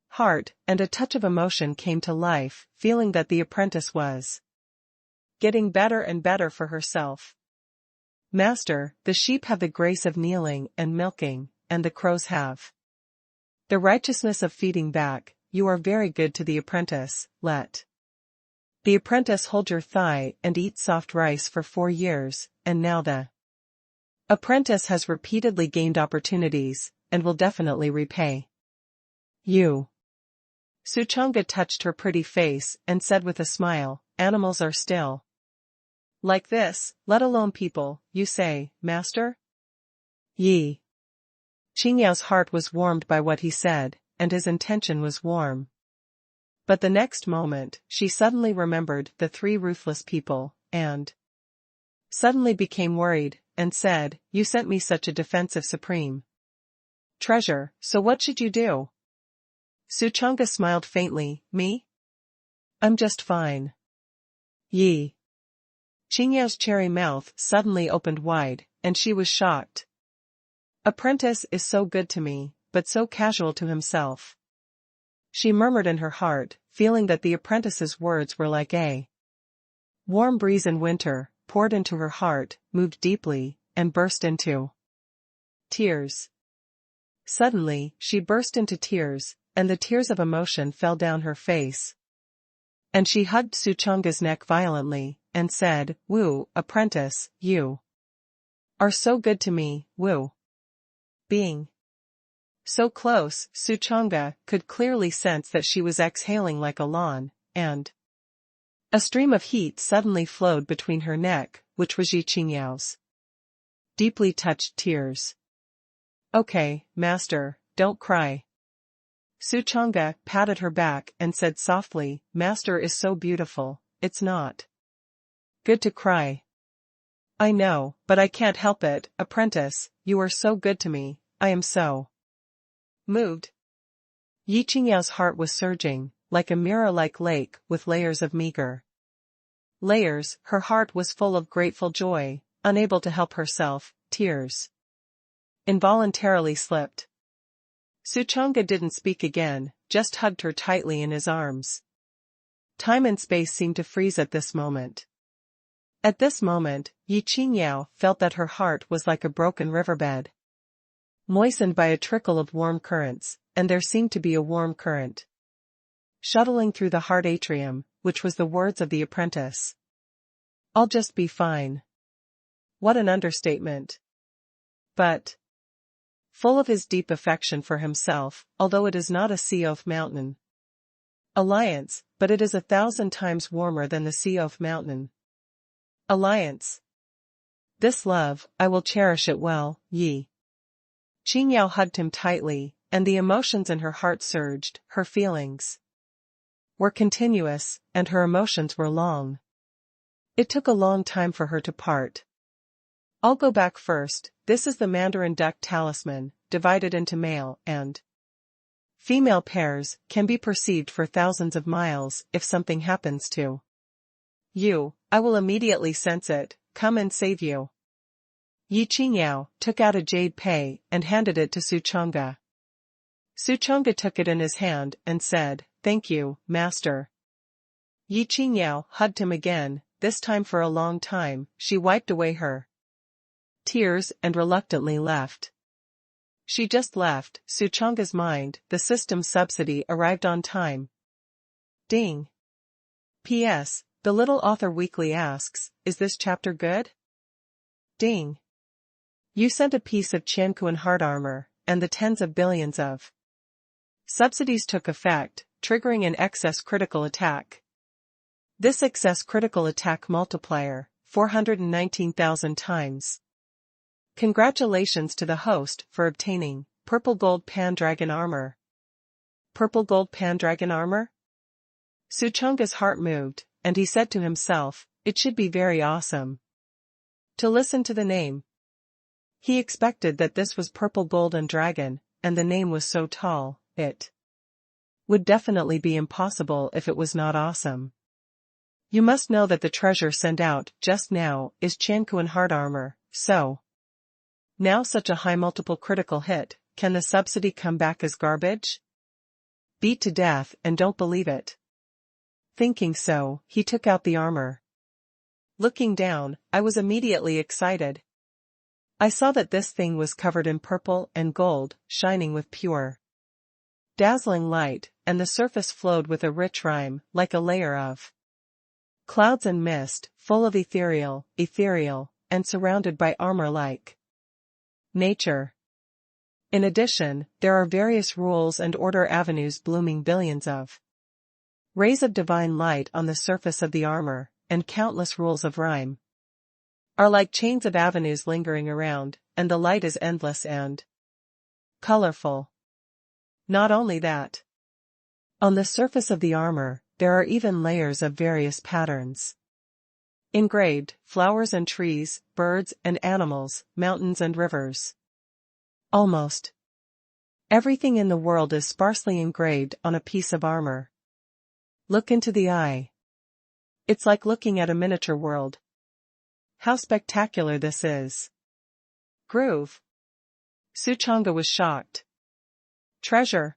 Speaker 1: heart, and a touch of emotion came to life, feeling that the apprentice was getting better and better for herself. Master, the sheep have the grace of kneeling and milking, and the crows have the righteousness of feeding back. You are very good to the apprentice. Let the apprentice hold your thigh and eat soft rice for 4 years, and now the apprentice has repeatedly gained opportunities, and will definitely repay you. Suchanga touched her pretty face and said with a smile, animals are still like this, let alone people, you say, master? Yi. Qingyao's heart was warmed by what he said, and his intention was warm. But the next moment, she suddenly remembered the 3 ruthless people, and suddenly became worried, and said, you sent me such a defensive supreme treasure, so what should you do? Suchanga smiled faintly, me? I'm just fine. Yi. Qingyao's cherry mouth suddenly opened wide, and she was shocked. Apprentice is so good to me, but so casual to himself. She murmured in her heart, feeling that the apprentice's words were like a warm breeze in winter, poured into her heart, moved deeply, and burst into tears. Suddenly, she burst into tears, and the tears of emotion fell down her face. And she hugged Suchanga's neck violently, and said, Wu, apprentice, you are so good to me, Wu. Being so close, Suchanga could clearly sense that she was exhaling like a lawn, and a stream of heat suddenly flowed between her neck, which was Yi Qingyao's deeply touched tears. Okay, master, don't cry. Suchanga patted her back and said softly, master is so beautiful, it's not good to cry. I know, but I can't help it, apprentice, you are so good to me, I am so moved. Yi Qingyao's heart was surging, like a mirror-like lake with layers of meager layers. Her heart was full of grateful joy, unable to help herself, tears involuntarily slipped. Suchanga didn't speak again, just hugged her tightly in his arms. Time and space seemed to freeze at this moment. At this moment, Yi Qingyao felt that her heart was like a broken riverbed, moistened by a trickle of warm currents, and there seemed to be a warm current shuttling through the heart atrium, which was the words of the apprentice. I'll just be fine. What an understatement. But full of his deep affection for himself, although it is not a sea of mountain alliance, but it is 1,000 times warmer than the sea of mountain alliance. This love, I will cherish it well, Yi. Qingyao hugged him tightly, and the emotions in her heart surged. Her feelings were continuous, and her emotions were long. It took a long time for her to part. I'll go back first. This is the Mandarin duck talisman, divided into male and female pairs, can be perceived for thousands of miles. If something happens to you, I will immediately sense it, come and save you. Yi Qingyao took out a jade pei and handed it to Suchanga. Suchanga took it in his hand and said, thank you, master. Yi Qingyao hugged him again, this time for a long time. She wiped away her tears and reluctantly left. She just left. Suchanga's mind, the system subsidy arrived on time. Ding. P.S. The Little Author Weekly asks, is this chapter good? Ding. You sent a piece of Qianquan heart armor, and the tens of billions of subsidies took effect, triggering an excess critical attack. This excess critical attack multiplier, 419,000 times. Congratulations to the host for obtaining Purple Gold Pandragon Armor. Purple Gold Pandragon Armor? Suchanga's heart moved, and he said to himself, it should be very awesome to listen to the name. He expected that this was purple gold and dragon, and the name was so tall, it would definitely be impossible if it was not awesome. You must know that the treasure sent out just now is Chankuan heart armor, so now such a high multiple critical hit, can the subsidy come back as garbage? Beat to death and don't believe it. Thinking so, he took out the armor. Looking down, I was immediately excited. I saw that this thing was covered in purple and gold, shining with pure, dazzling light, and the surface flowed with a rich rime, like a layer of clouds and mist, full of ethereal, and surrounded by armor-like nature. In addition, there are various rules and order avenues blooming billions of rays of divine light on the surface of the armor, and countless rules of rhyme are like chains of avenues lingering around, and the light is endless and colorful. Not only that. On the surface of the armor, there are even layers of various patterns. Engraved, flowers and trees, birds and animals, mountains and rivers. Almost everything in the world is sparsely engraved on a piece of armor. Look into the eye. It's like looking at a miniature world. How spectacular this is. Groove. Suchanga was shocked. Treasure.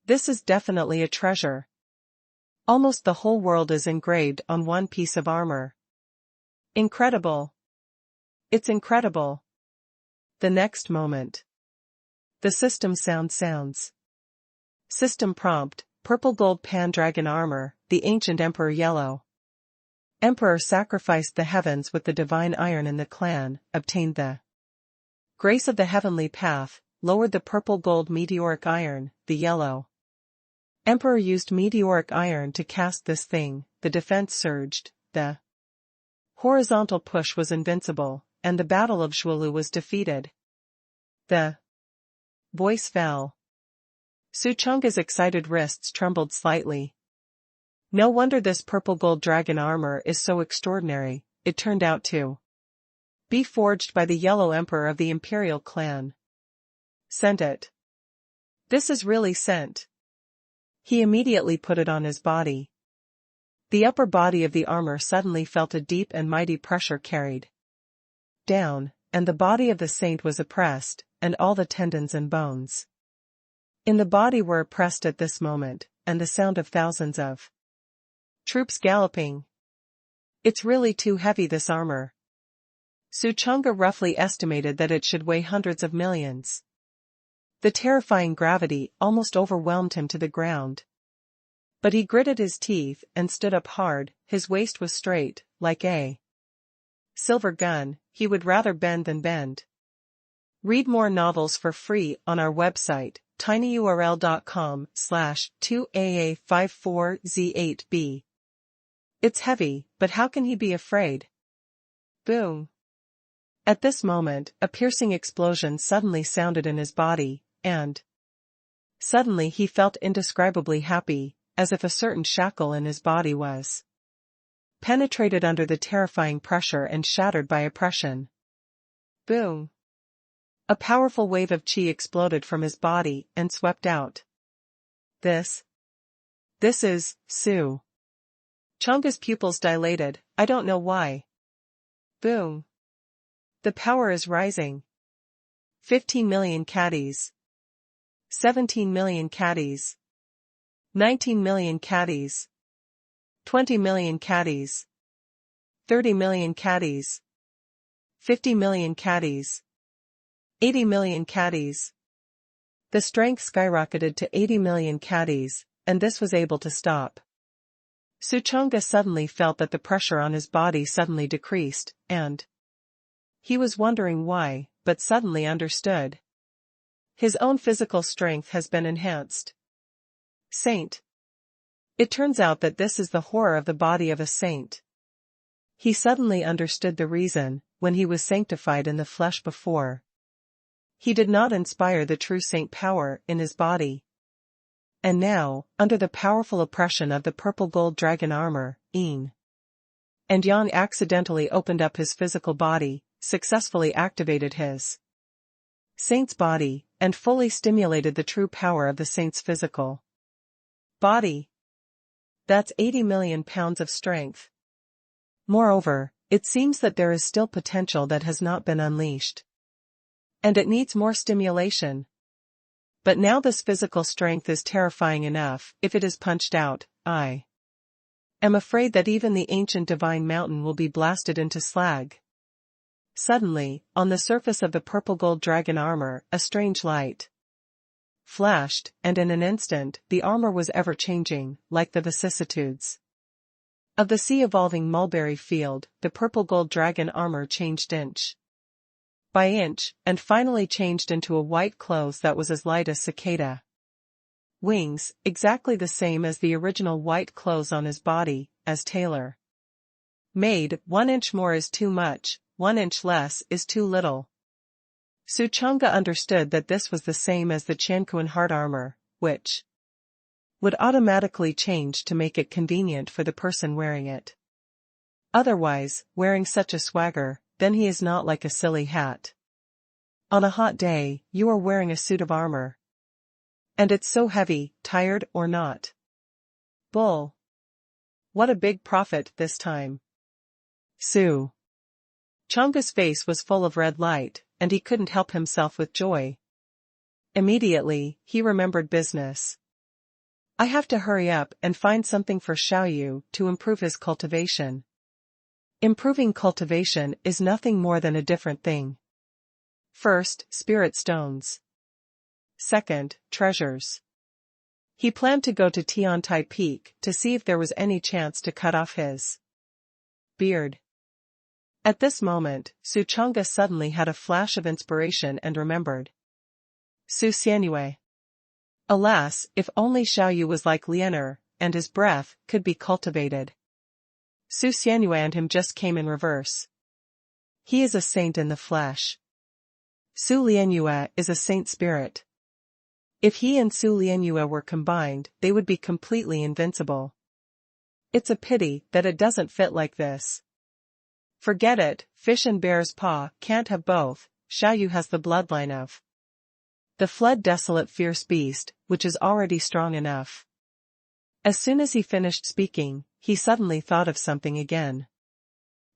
Speaker 1: This is definitely a treasure. Almost the whole world is engraved on one piece of armor. Incredible. It's incredible. The next moment. The system sounds. System prompt, purple gold Pandragon armor, the ancient Emperor Yellow. Emperor sacrificed the heavens with the divine iron in the clan, obtained the grace of the heavenly path, lowered the purple gold meteoric iron, the yellow. Emperor used meteoric iron to cast this thing, the defense surged, the horizontal push was invincible, and the battle of Zhuolu was defeated. The voice fell. Suchonga's excited wrists trembled slightly. No wonder this purple gold dragon armor is so extraordinary, it turned out to be forged by the Yellow Emperor of the Imperial clan. Sent it. This is really sent. He immediately put it on his body. The upper body of the armor suddenly felt a deep and mighty pressure carried down, and the body of the saint was oppressed, and all the tendons and bones in the body were oppressed at this moment, and the sound of thousands of troops galloping. It's really too heavy, this armor. Suchonga roughly estimated that it should weigh hundreds of millions. The terrifying gravity almost overwhelmed him to the ground. But he gritted his teeth and stood up hard, his waist was straight, like a silver gun, he would rather bend than bend. Read more novels for free on our website, tinyurl.com/2AA54Z8B. It's heavy, but how can he be afraid? Boom. At this moment, a piercing explosion suddenly sounded in his body, and suddenly he felt indescribably happy, as if a certain shackle in his body was penetrated under the terrifying pressure and shattered by oppression. Boom. A powerful wave of chi exploded from his body and swept out. This is Su. Chonga's pupils dilated, I don't know why. Boom. The power is rising. 15 million caddies. 17 million caddies. 19 million caddies. 20 million caddies. 30 million caddies. 50 million caddies. 80 million caddies. The strength skyrocketed to 80 million caddies, and this was able to stop. Suchonga suddenly felt that the pressure on his body suddenly decreased, and he was wondering why, but suddenly understood. His own physical strength has been enhanced. Saint. It turns out that this is the horror of the body of a saint. He suddenly understood the reason, when he was sanctified in the flesh before. He did not inspire the true saint power in his body. And now, under the powerful oppression of the purple gold dragon armor, Yin and Yang accidentally opened up his physical body, successfully activated his saint's body, and fully stimulated the true power of the saint's physical body. That's 80 million pounds of strength. Moreover, it seems that there is still potential that has not been unleashed. And it needs more stimulation. But now this physical strength is terrifying enough. If it is punched out, I am afraid that even the ancient divine mountain will be blasted into slag. Suddenly, on the surface of the purple gold dragon armor, a strange light flashed, and in an instant, the armor was ever-changing, like the vicissitudes of the sea-evolving mulberry field. The purple gold dragon armor changed inch by inch, and finally changed into a white clothes that was as light as cicada wings, exactly the same as the original white clothes on his body, as Taylor made. 1 inch more is too much, 1 inch less is too little. Suchanga understood that this was the same as the Chankuan heart armor, which would automatically change to make it convenient for the person wearing it. Otherwise, wearing such a swagger, then he is not like a silly hat. On a hot day, you are wearing a suit of armor. And it's so heavy, tired or not. Bull. What a big profit this time. Su Changa's face was full of red light, and he couldn't help himself with joy. Immediately, he remembered business. I have to hurry up and find something for Xiaoyu to improve his cultivation. Improving cultivation is nothing more than a different thing. First, spirit stones. Second, treasures. He planned to go to Tiantai Peak to see if there was any chance to cut off his beard. At this moment, Su Chang'e suddenly had a flash of inspiration and remembered Su Xianyue. Alas, if only Xiaoyu was like Lianer, and his breath could be cultivated. Su Xianyue and him just came in reverse. He is a saint in the flesh. Su Lianyue is a saint spirit. If he and Su Lianyue were combined, they would be completely invincible. It's a pity that it doesn't fit like this. Forget it, fish and bear's paw can't have both. Xiaoyu has the bloodline of the fled desolate fierce beast, which is already strong enough. As soon as he finished speaking, he suddenly thought of something again.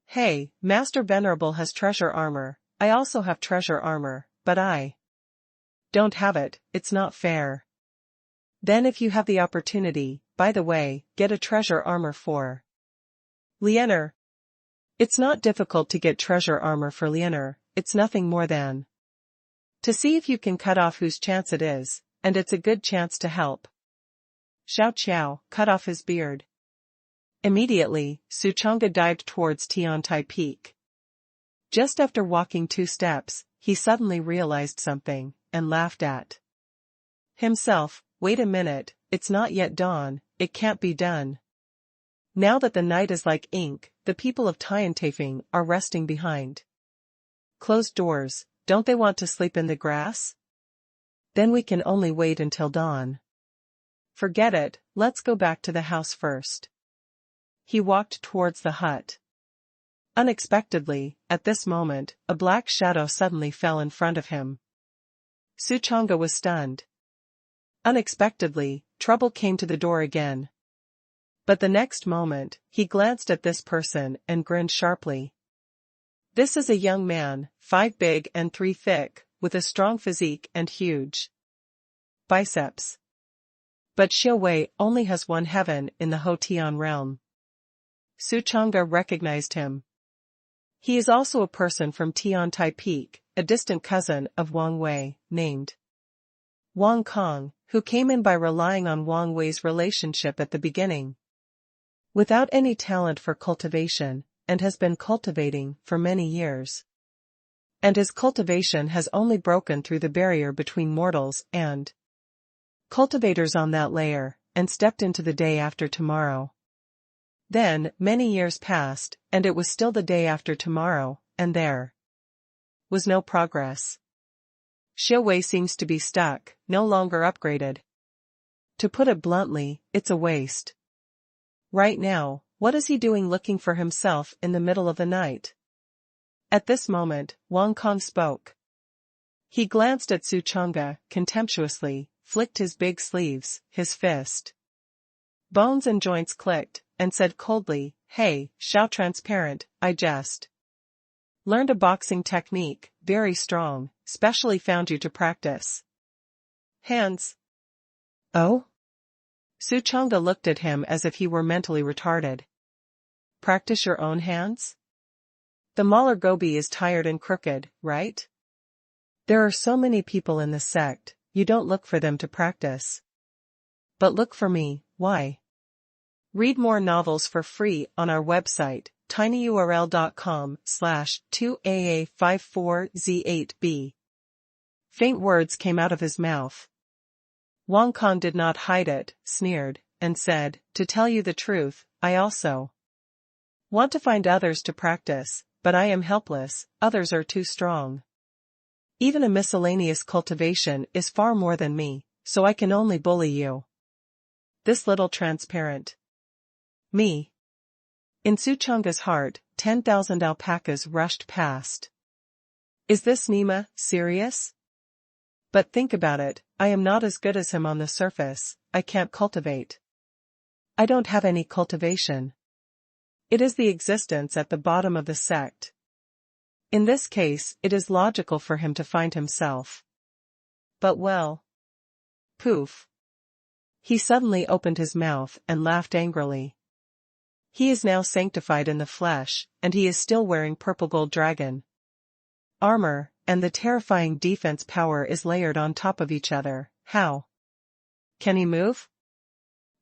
Speaker 1: Hey, Master Venerable has treasure armor, I also have treasure armor, but I don't have it. It's not fair. Then if you have the opportunity, by the way, get a treasure armor for Lianer. It's not difficult to get treasure armor for Lianer, it's nothing more than to see if you can cut off whose chance it is, and it's a good chance to help. Xiao Qiao cut off his beard. Immediately, Su Chang'e dived towards Tiantai Peak. Just after walking 2 steps, he suddenly realized something, and laughed at himself. Wait a minute, it's not yet dawn, it can't be done. Now that the night is like ink, the people of Tiantafing are resting behind closed doors. Don't they want to sleep in the grass? Then we can only wait until dawn. Forget it, let's go back to the house first. He walked towards the hut. Unexpectedly, at this moment, a black shadow suddenly fell in front of him. Su Chang'e was stunned. Unexpectedly, trouble came to the door again. But the next moment, he glanced at this person and grinned sharply. This is a young man, 5 big and 3 thick, with a strong physique and huge biceps. But Xiu Wei only has 1 heaven in the Hotian realm. Su Chang'e recognized him. He is also a person from Tiantai Peak, a distant cousin of Wang Wei, named Wang Kong, who came in by relying on Wang Wei's relationship at the beginning. Without any talent for cultivation, and has been cultivating for many years. And his cultivation has only broken through the barrier between mortals and cultivators on that layer, and stepped into the day after tomorrow. Then, many years passed, and it was still the day after tomorrow, and there was no progress. Xiu Wei seems to be stuck, no longer upgraded. To put it bluntly, it's a waste. Right now, what is he doing looking for himself in the middle of the night? At this moment, Wang Kong spoke. He glanced at Su Chang'e, contemptuously, flicked his big sleeves, his fist. Bones and joints clicked, and said coldly, "Hey, Xiao Transparent, I just learned a boxing technique, very strong, specially found you to practice." Hands. Oh? Su Chang'e looked at him as if he were mentally retarded. Practice your own hands? The Malar Gobi is tired and crooked, right? There are so many people in the sect, you don't look for them to practice. But look for me, why? Read more novels for free on our website, tinyurl.com/2aa54z8b. Faint words came out of his mouth. Wang Kong did not hide it, sneered, and said, "To tell you the truth, I also want to find others to practice, but I am helpless, others are too strong. Even a miscellaneous cultivation is far more than me, so I can only bully you. This little transparent. Me." In Su Chang'e's heart, 10,000 alpacas rushed past. Is this Nima serious? But think about it, I am not as good as him on the surface, I can't cultivate. I don't have any cultivation. It is the existence at the bottom of the sect. In this case, it is logical for him to find himself. But well. Poof. He suddenly opened his mouth and laughed angrily. He is now sanctified in the flesh, and he is still wearing purple gold dragon armor, and the terrifying defense power is layered on top of each other. How? Can he move?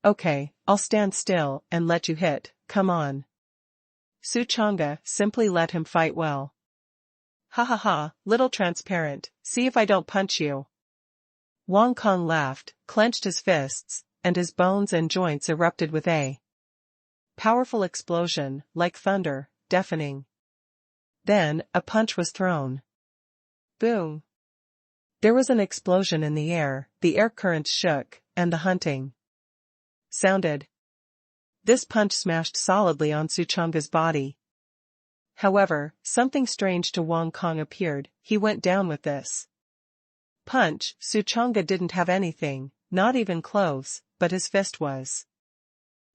Speaker 1: Okay, I'll stand still and let you hit, come on. Su Chang'e, simply let him fight well. Ha ha ha, little transparent, see if I don't punch you. Wang Kong laughed, clenched his fists, and his bones and joints erupted with a powerful explosion, like thunder, deafening. Then, a punch was thrown. Boom. There was an explosion in the air currents shook, and the hunting sounded. This punch smashed solidly on Su Chang'e's body. However, something strange to Wang Kong appeared, he went down with this punch. Su Chang'e didn't have anything, not even clothes, but his fist was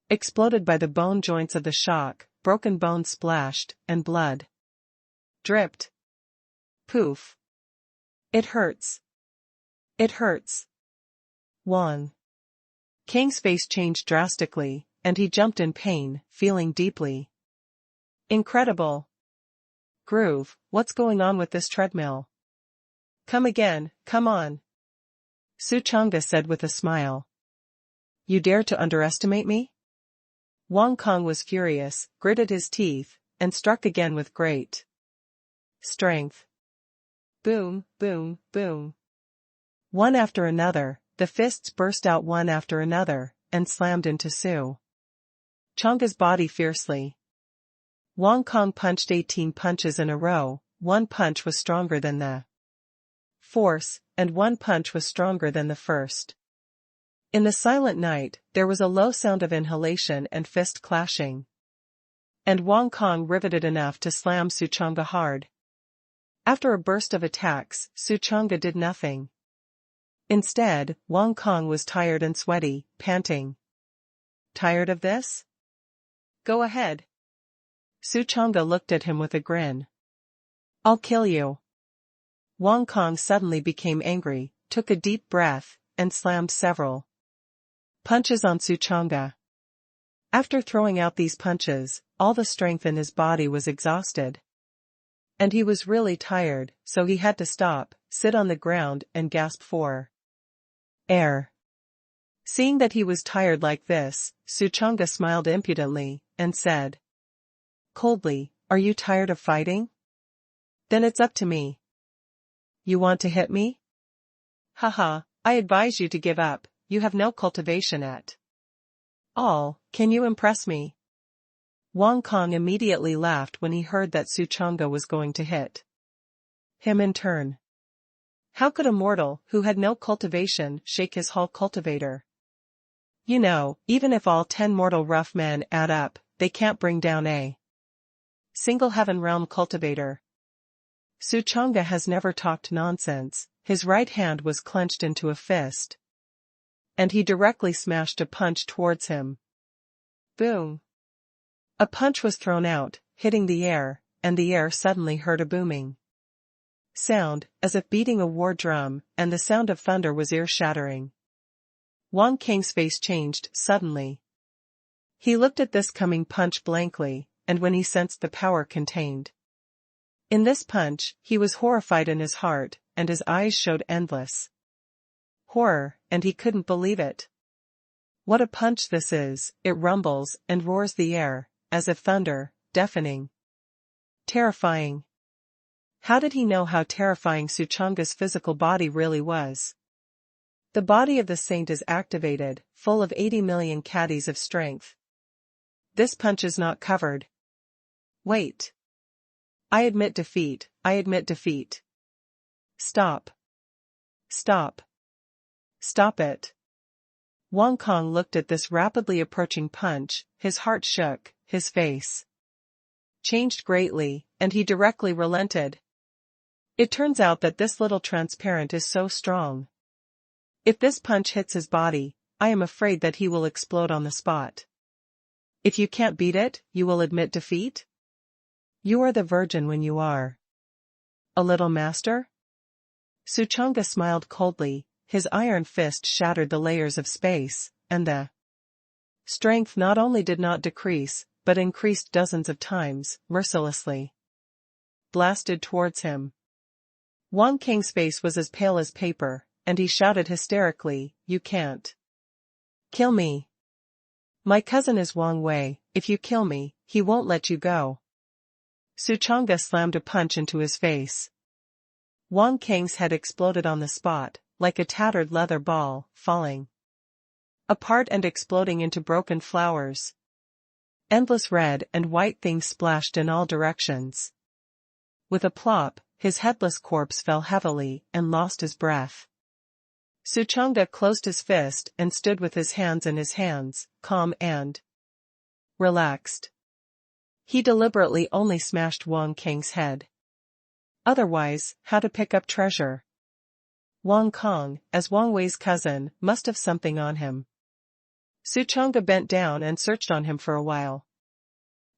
Speaker 1: exploded by the bone joints of the shock, broken bones splashed, and blood dripped. Poof. It hurts. It hurts. Wang King's face changed drastically, and he jumped in pain, feeling deeply. Incredible. Groove, what's going on with this treadmill? Come again, come on. Su Chang'e said with a smile. You dare to underestimate me? Wang Kong was furious, gritted his teeth, and struck again with great strength. Boom, boom, boom. One after another, the fists burst out one after another, and slammed into Su Chang'e's body fiercely. Wang Kong punched 18 punches in a row, one punch was stronger than the force, and one punch was stronger than the first. In the silent night, there was a low sound of inhalation and fist clashing. And Wang Kong riveted enough to slam Su Chang'e hard. After a burst of attacks, Su Chang'e did nothing. Instead, Wang Kong was tired and sweaty, panting. Tired of this? Go ahead. Su Chang'e looked at him with a grin. I'll kill you. Wang Kong suddenly became angry, took a deep breath, and slammed several punches on Su Chang'e. After throwing out these punches, all the strength in his body was exhausted. And he was really tired, so he had to stop, sit on the ground and gasp for air. Seeing that he was tired like this, Su Chang'e smiled impudently, and said coldly, Are you tired of fighting? Then it's up to me. You want to hit me? Haha, I advise you to give up, you have no cultivation at all, can you impress me? Wang Kong immediately laughed when he heard that Su Chang'e was going to hit him in turn. How could a mortal who had no cultivation shake his whole cultivator? You know, even if all 10 mortal rough men add up, they can't bring down a single heaven realm cultivator. Suchanga has never talked nonsense, his right hand was clenched into a fist. And he directly smashed a punch towards him. Boom! A punch was thrown out, hitting the air, and the air suddenly heard a booming sound, as if beating a war drum, and the sound of thunder was ear-shattering. Wang Kang's face changed suddenly. He looked at this coming punch blankly, and when he sensed the power contained in this punch, he was horrified in his heart, and his eyes showed endless horror, and he couldn't believe it. What a punch this is, it rumbles and roars the air, as if thunder, deafening. Terrifying. How did he know how terrifying Suchanga's physical body really was? The body of the saint is activated, full of 80 million caddies of strength. This punch is not covered. Wait. I admit defeat, I admit defeat. Stop. Stop. Stop it. Wang Kang looked at this rapidly approaching punch, his heart shook, his face changed greatly, and he directly relented. It turns out that this little transparent is so strong. If this punch hits his body, I am afraid that he will explode on the spot. If you can't beat it, you will admit defeat? You are the virgin when you are a little master? Suchanga smiled coldly, his iron fist shattered the layers of space, and the strength not only did not decrease, but increased dozens of times, mercilessly blasted towards him. Wang Kang's face was as pale as paper, and he shouted hysterically, "You can't kill me. My cousin is Wang Wei, if you kill me, he won't let you go." Suchanga slammed a punch into his face. Wang Kang's head exploded on the spot, like a tattered leather ball, falling apart and exploding into broken flowers. Endless red and white things splashed in all directions. With a plop, his headless corpse fell heavily and lost his breath. Suchanga closed his fist and stood with his hands in his hands, calm and relaxed. He deliberately only smashed Wang Kang's head. Otherwise, how to pick up treasure? Wang Kang, as Wang Wei's cousin, must have something on him. Suchanga bent down and searched on him for a while.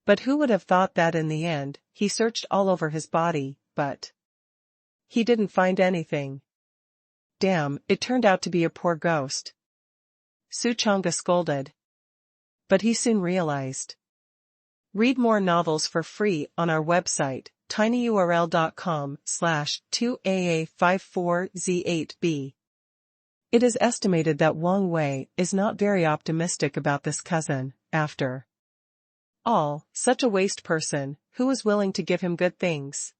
Speaker 1: But who would have thought that in the end, he searched all over his body, but he didn't find anything. Damn, it turned out to be a poor ghost. Suchanga scolded. But he soon realized. Read more novels for free on our website, tinyurl.com/2AA54Z8B. It is estimated that Wang Wei is not very optimistic about this cousin, after all, such a waste person, who is willing to give him good things.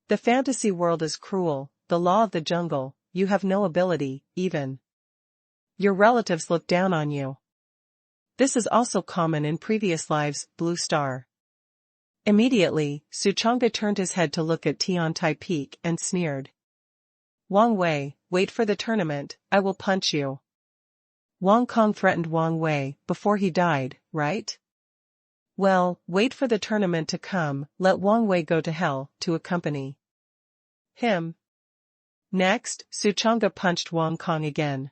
Speaker 1: The fantasy world is cruel, the law of the jungle, you have no ability, even your relatives look down on you. This is also common in previous lives, Blue Star. Immediately, Suchanga turned his head to look at Tiantai Peak and sneered. Wang Wei, wait for the tournament, I will punch you. Wang Kang threatened Wang Wei before he died, right? Well, wait for the tournament to come, let Wang Wei go to hell, to accompany him. Next, Suchanga punched Wang Kang again.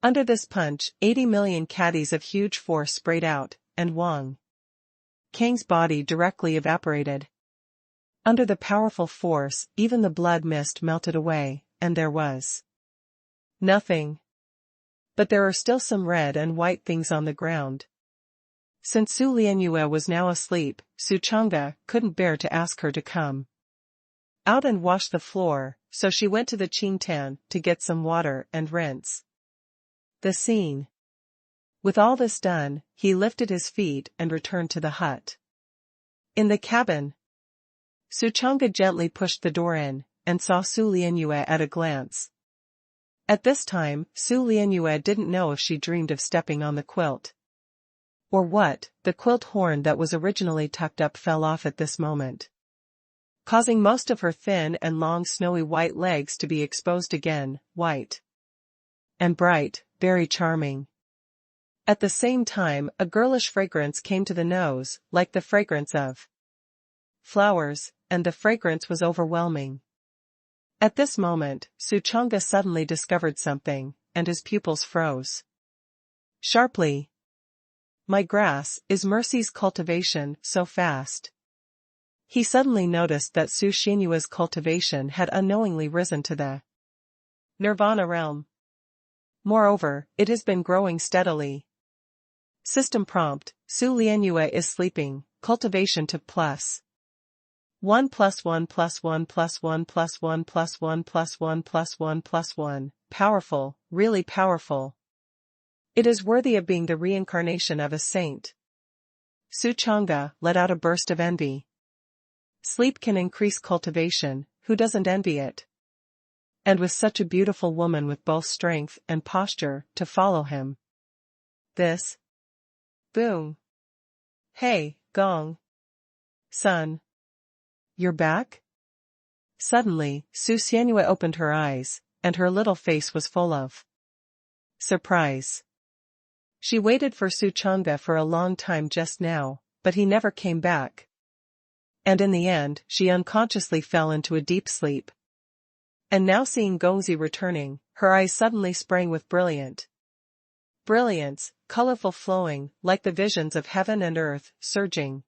Speaker 1: Under this punch, 80 million caddies of huge force sprayed out, and Wang Kang's body directly evaporated. Under the powerful force, even the blood mist melted away, and there was nothing. But there are still some red and white things on the ground. Since Su Lianyue was now asleep, Suchanga couldn't bear to ask her to come out and wash the floor, so she went to the Qingtan to get some water and rinse the scene. With all this done, he lifted his feet and returned to the hut. In the cabin, Suchanga gently pushed the door in, and saw Su Lianyue at a glance. At this time, Su Lianyue didn't know if she dreamed of stepping on the quilt or what. The quilt horn that was originally tucked up fell off at this moment, causing most of her thin and long snowy white legs to be exposed again, white and bright, very charming. At the same time, a girlish fragrance came to the nose, like the fragrance of flowers, and the fragrance was overwhelming. At this moment, Suchanga suddenly discovered something, and his pupils froze. Sharply. My grass, is Mercy's cultivation so fast? He suddenly noticed that Su Xinyua's cultivation had unknowingly risen to the Nirvana realm. Moreover, it has been growing steadily. System prompt, Su Lianyue is sleeping, cultivation to plus 1 plus 1 plus 1 plus 1 plus 1 plus 1 plus 1 plus 1 plus 1, powerful, really powerful. It is worthy of being the reincarnation of a saint. Suchanga let out a burst of envy. Sleep can increase cultivation, who doesn't envy it? And with such a beautiful woman with both strength and posture to follow him. This. Boom. Hey, Gong. Son. You're back? Suddenly, Su Xianyue opened her eyes, and her little face was full of surprise. She waited for Suchanga for a long time just now, but he never came back. And in the end, she unconsciously fell into a deep sleep. And now seeing Gongzi returning, her eyes suddenly sprang with brilliance, colorful flowing, like the visions of heaven and earth, surging.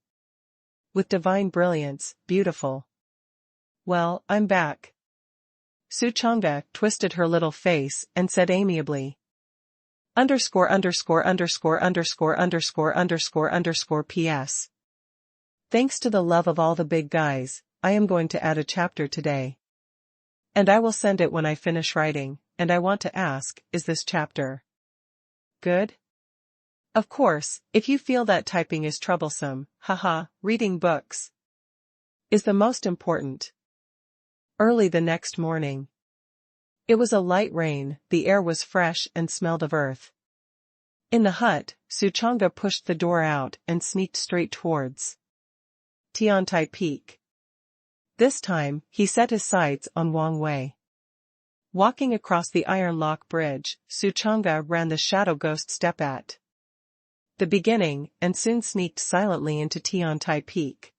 Speaker 1: With divine brilliance, beautiful. Well, I'm back. Suchanga twisted her little face and said amiably. _____________PS. Thanks to the love of all the big guys, I am going to add a chapter today. And I will send it when I finish writing, and I want to ask, is this chapter good? Of course, if you feel that typing is troublesome, haha, reading books is the most important. Early the next morning. It was a light rain, the air was fresh and smelled of earth. In the hut, Suchanga pushed the door out and sneaked straight towards Tiantai Peak. This time, he set his sights on Wang Wei. Walking across the Iron Lock Bridge, Suchanga ran the shadow ghost step at the beginning and soon sneaked silently into Tiantai Peak.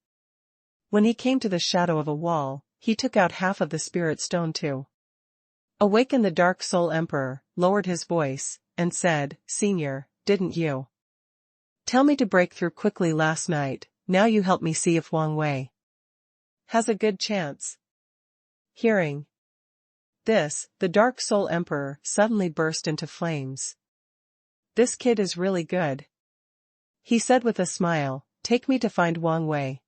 Speaker 1: When he came to the shadow of a wall, he took out half of the spirit stone to awaken the Dark Soul Emperor, lowered his voice, and said, Senior, didn't you tell me to break through quickly last night? Now you help me see if Wang Wei has a good chance. Hearing this, the Dark Soul Emperor suddenly burst into flames. This kid is really good. He said with a smile, take me to find Wang Wei.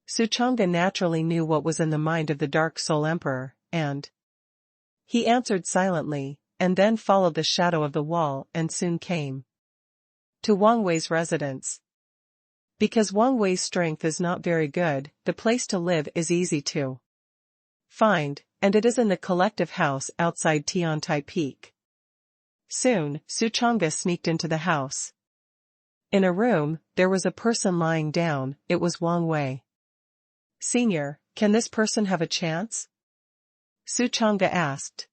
Speaker 1: Suchanga naturally knew what was in the mind of the Dark Soul Emperor, and he answered silently, and then followed the shadow of the wall and soon came to Wang Wei's residence. Because Wang Wei's strength is not very good, the place to live is easy to find, and it is in the collective house outside Tiantai Peak. Soon, Suchanga sneaked into the house. In a room, there was a person lying down, it was Wang Wei. Senior, can this person have a chance? Suchanga asked.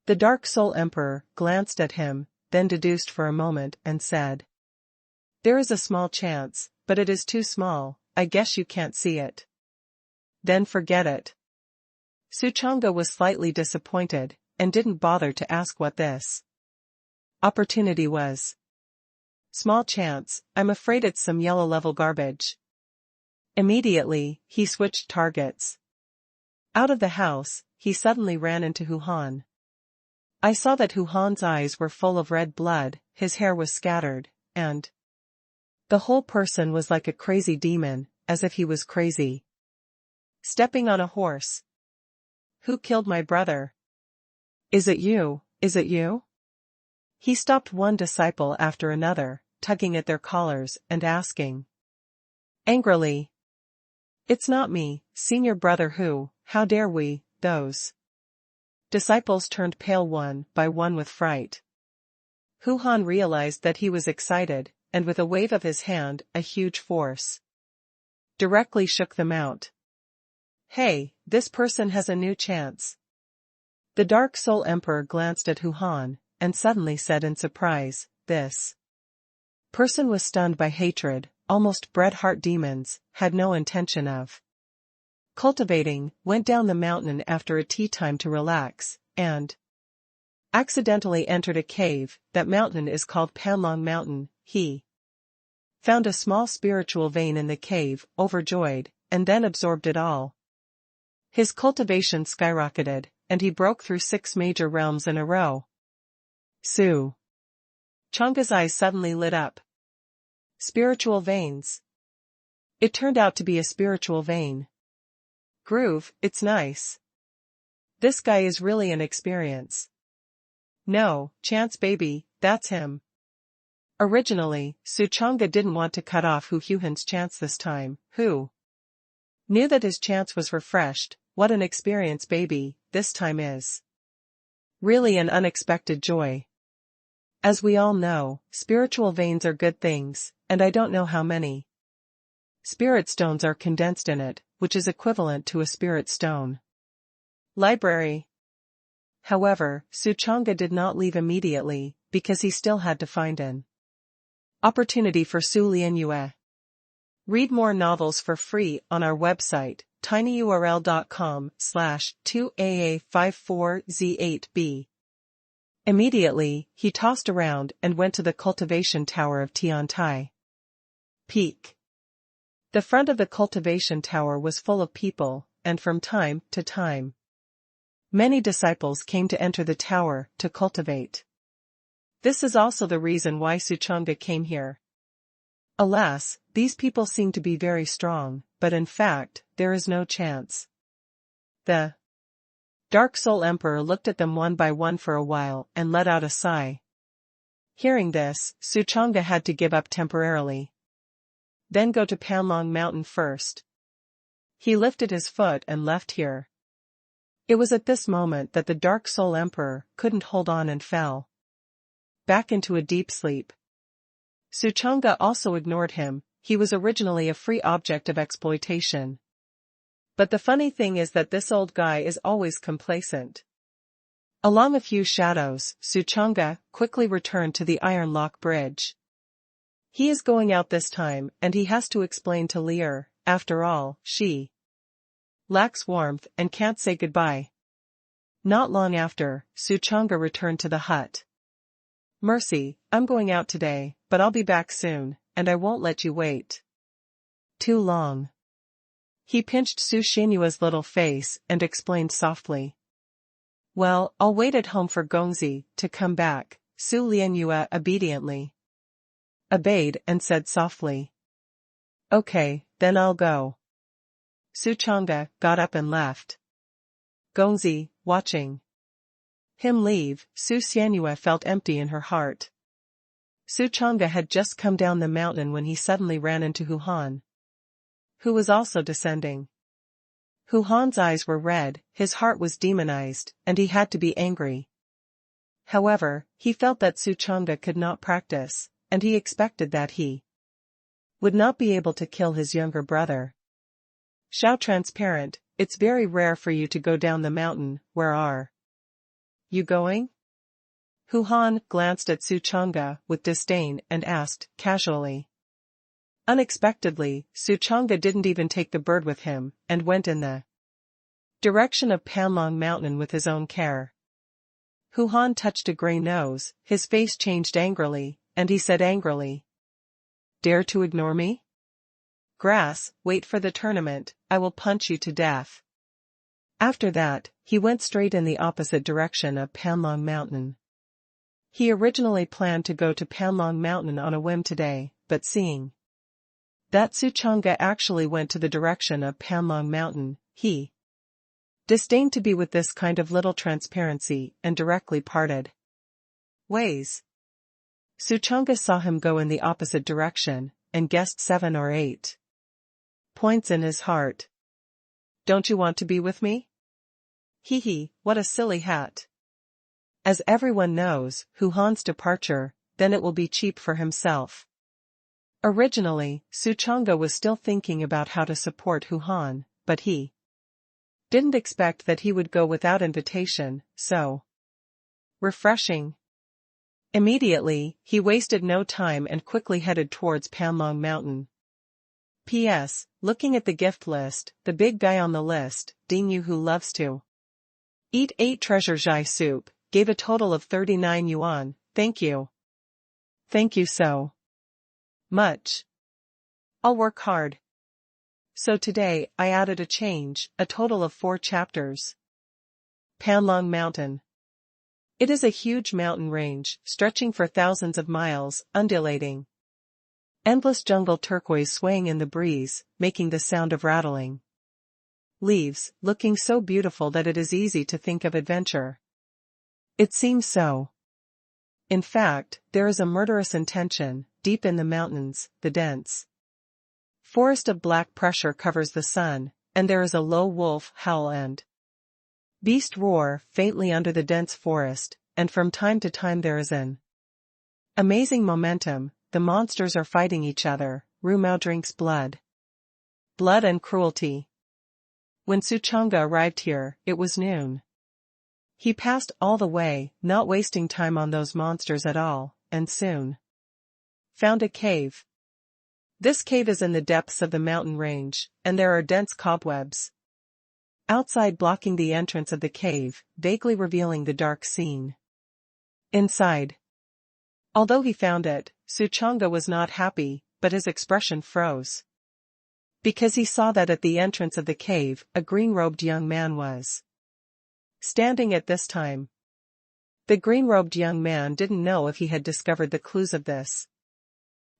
Speaker 1: The Dark Soul Emperor glanced at him, then deduced for a moment and said. There is a small chance, but it is too small, I guess you can't see it. Then forget it. Suchanga was slightly disappointed, and didn't bother to ask what this opportunity was. Small chance, I'm afraid it's some yellow level garbage. Immediately, he switched targets. Out of the house, he suddenly ran into Huhan. I saw that Huhan's eyes were full of red blood, his hair was scattered, and the whole person was like a crazy demon, as if he was crazy. Stepping on a horse. Who killed my brother? Is it you? Is it you? He stopped one disciple after another, tugging at their collars and asking angrily. It's not me, senior brother who, how dare we, those disciples turned pale one by one with fright. Huhan realized that he was excited, and with a wave of his hand, a huge force directly shook them out. Hey, this person has a new chance. The Dark Soul Emperor glanced at Huhan, and suddenly said in surprise, this Person was stunned by hatred, almost bred heart demons, had no intention of cultivating, went down the mountain after a tea time to relax, and accidentally entered a cave. That mountain is called Panlong Mountain. He found a small spiritual vein in the cave, overjoyed, and then absorbed it all. His cultivation skyrocketed, and he broke through 6 major realms in a row. Su Chang's eyes suddenly lit up. Spiritual veins. It turned out to be a spiritual vein. Groove, it's nice. This guy is really an experience. No, Chance baby, that's him. Originally, Su Chang'e didn't want to cut off Hu Huhan's chance this time. Who knew that his chance was refreshed. What an experience baby, this time is. Really an unexpected joy. As we all know, spiritual veins are good things, and I don't know how many spirit stones are condensed in it, which is equivalent to a spirit stone. Library. However, Su Chang'e did not leave immediately, because he still had to find an opportunity for Su Lianyue. Read more novels for free on our website, tinyurl.com/2aa54z8b. Immediately, he tossed around and went to the cultivation tower of Tiantai Peak. The front of the cultivation tower was full of people, and from time to time, many disciples came to enter the tower to cultivate. This is also the reason why Su Chang'e came here. Alas, these people seem to be very strong, but in fact, there is no chance. The Dark Soul Emperor looked at them one by one for a while and let out a sigh. Hearing this, Su Chang'e had to give up temporarily. Then go to Panlong Mountain first. He lifted his foot and left here. It was at this moment that the Dark Soul Emperor couldn't hold on and fell back into a deep sleep. Su Chang'e also ignored him. He was originally a free object of exploitation. But the funny thing is that this old guy is always complacent. Along a few shadows, Su Chang'e quickly returned to the Iron Lock Bridge. He is going out this time, and he has to explain to Lear. After all, she lacks warmth and can't say goodbye. Not long after, Su Chang'e returned to the hut. Mercy, I'm going out today, but I'll be back soon, and I won't let you wait too long. He pinched Su Xianyue's little face and explained softly. Well, I'll wait at home for Gongzi to come back. Su Lianyue obediently obeyed and said softly. Okay, then I'll go. Su Chang'e got up and left. Gongzi, watching him leave, Su Xianyue felt empty in her heart. Su Chang'e had just come down the mountain when he suddenly ran into Hu Han, who was also descending. Hu Han's eyes were red, his heart was demonized, and he had to be angry. However, he felt that Su Chang'e could not practice, and he expected that he would not be able to kill his younger brother. Xiao transparent, it's very rare for you to go down the mountain. Where are you going? Hu Han glanced at Su Chang'e with disdain and asked, casually. Unexpectedly, Su Chang'e didn't even take the bird with him, and went in the direction of Panlong Mountain with his own care. Hu Han touched a gray nose, his face changed angrily, and he said angrily. Dare to ignore me? Grass, wait for the tournament, I will punch you to death. After that, he went straight in the opposite direction of Panlong Mountain. He originally planned to go to Panlong Mountain on a whim today, but seeing that Su Chang'e actually went to the direction of Panlong Mountain, he disdained to be with this kind of little transparency and directly parted ways. Su Chang'e saw him go in the opposite direction, and guessed 7 or 8 points in his heart. Don't you want to be with me? Hee hee, what a silly hat. As everyone knows, Hu Han's departure, then it will be cheap for himself. Originally, Su Chang'e was still thinking about how to support Hu Han, but he didn't expect that he would go without invitation, so refreshing. Immediately, he wasted no time and quickly headed towards Panlong Mountain. P.S. Looking at the gift list, the big guy on the list, Ding Yu who loves to eat 8 treasure zhai soup, gave a total of 39 yuan, thank you. Thank you so much. I'll work hard. So today, I added a change, a total of 4 chapters. Panlong Mountain. It is a huge mountain range, stretching for thousands of miles, undulating. Endless jungle turquoise swaying in the breeze, making the sound of rattling leaves, looking so beautiful that it is easy to think of adventure. It seems so. In fact, there is a murderous intention, deep in the mountains, the dense forest of black pressure covers the sun, and there is a low wolf howl and beast roar faintly under the dense forest, and from time to time there is an amazing momentum, the monsters are fighting each other, Ru Mao drinks blood. Blood and cruelty. When Suchanga arrived here, it was noon. He passed all the way, not wasting time on those monsters at all, and soon found a cave. This cave is in the depths of the mountain range, and there are dense cobwebs outside blocking the entrance of the cave, vaguely revealing the dark scene inside. Although he found it, Suchanga was not happy, but his expression froze. Because he saw that at the entrance of the cave, a green-robed young man was standing at this time. The green-robed young man didn't know if he had discovered the clues of this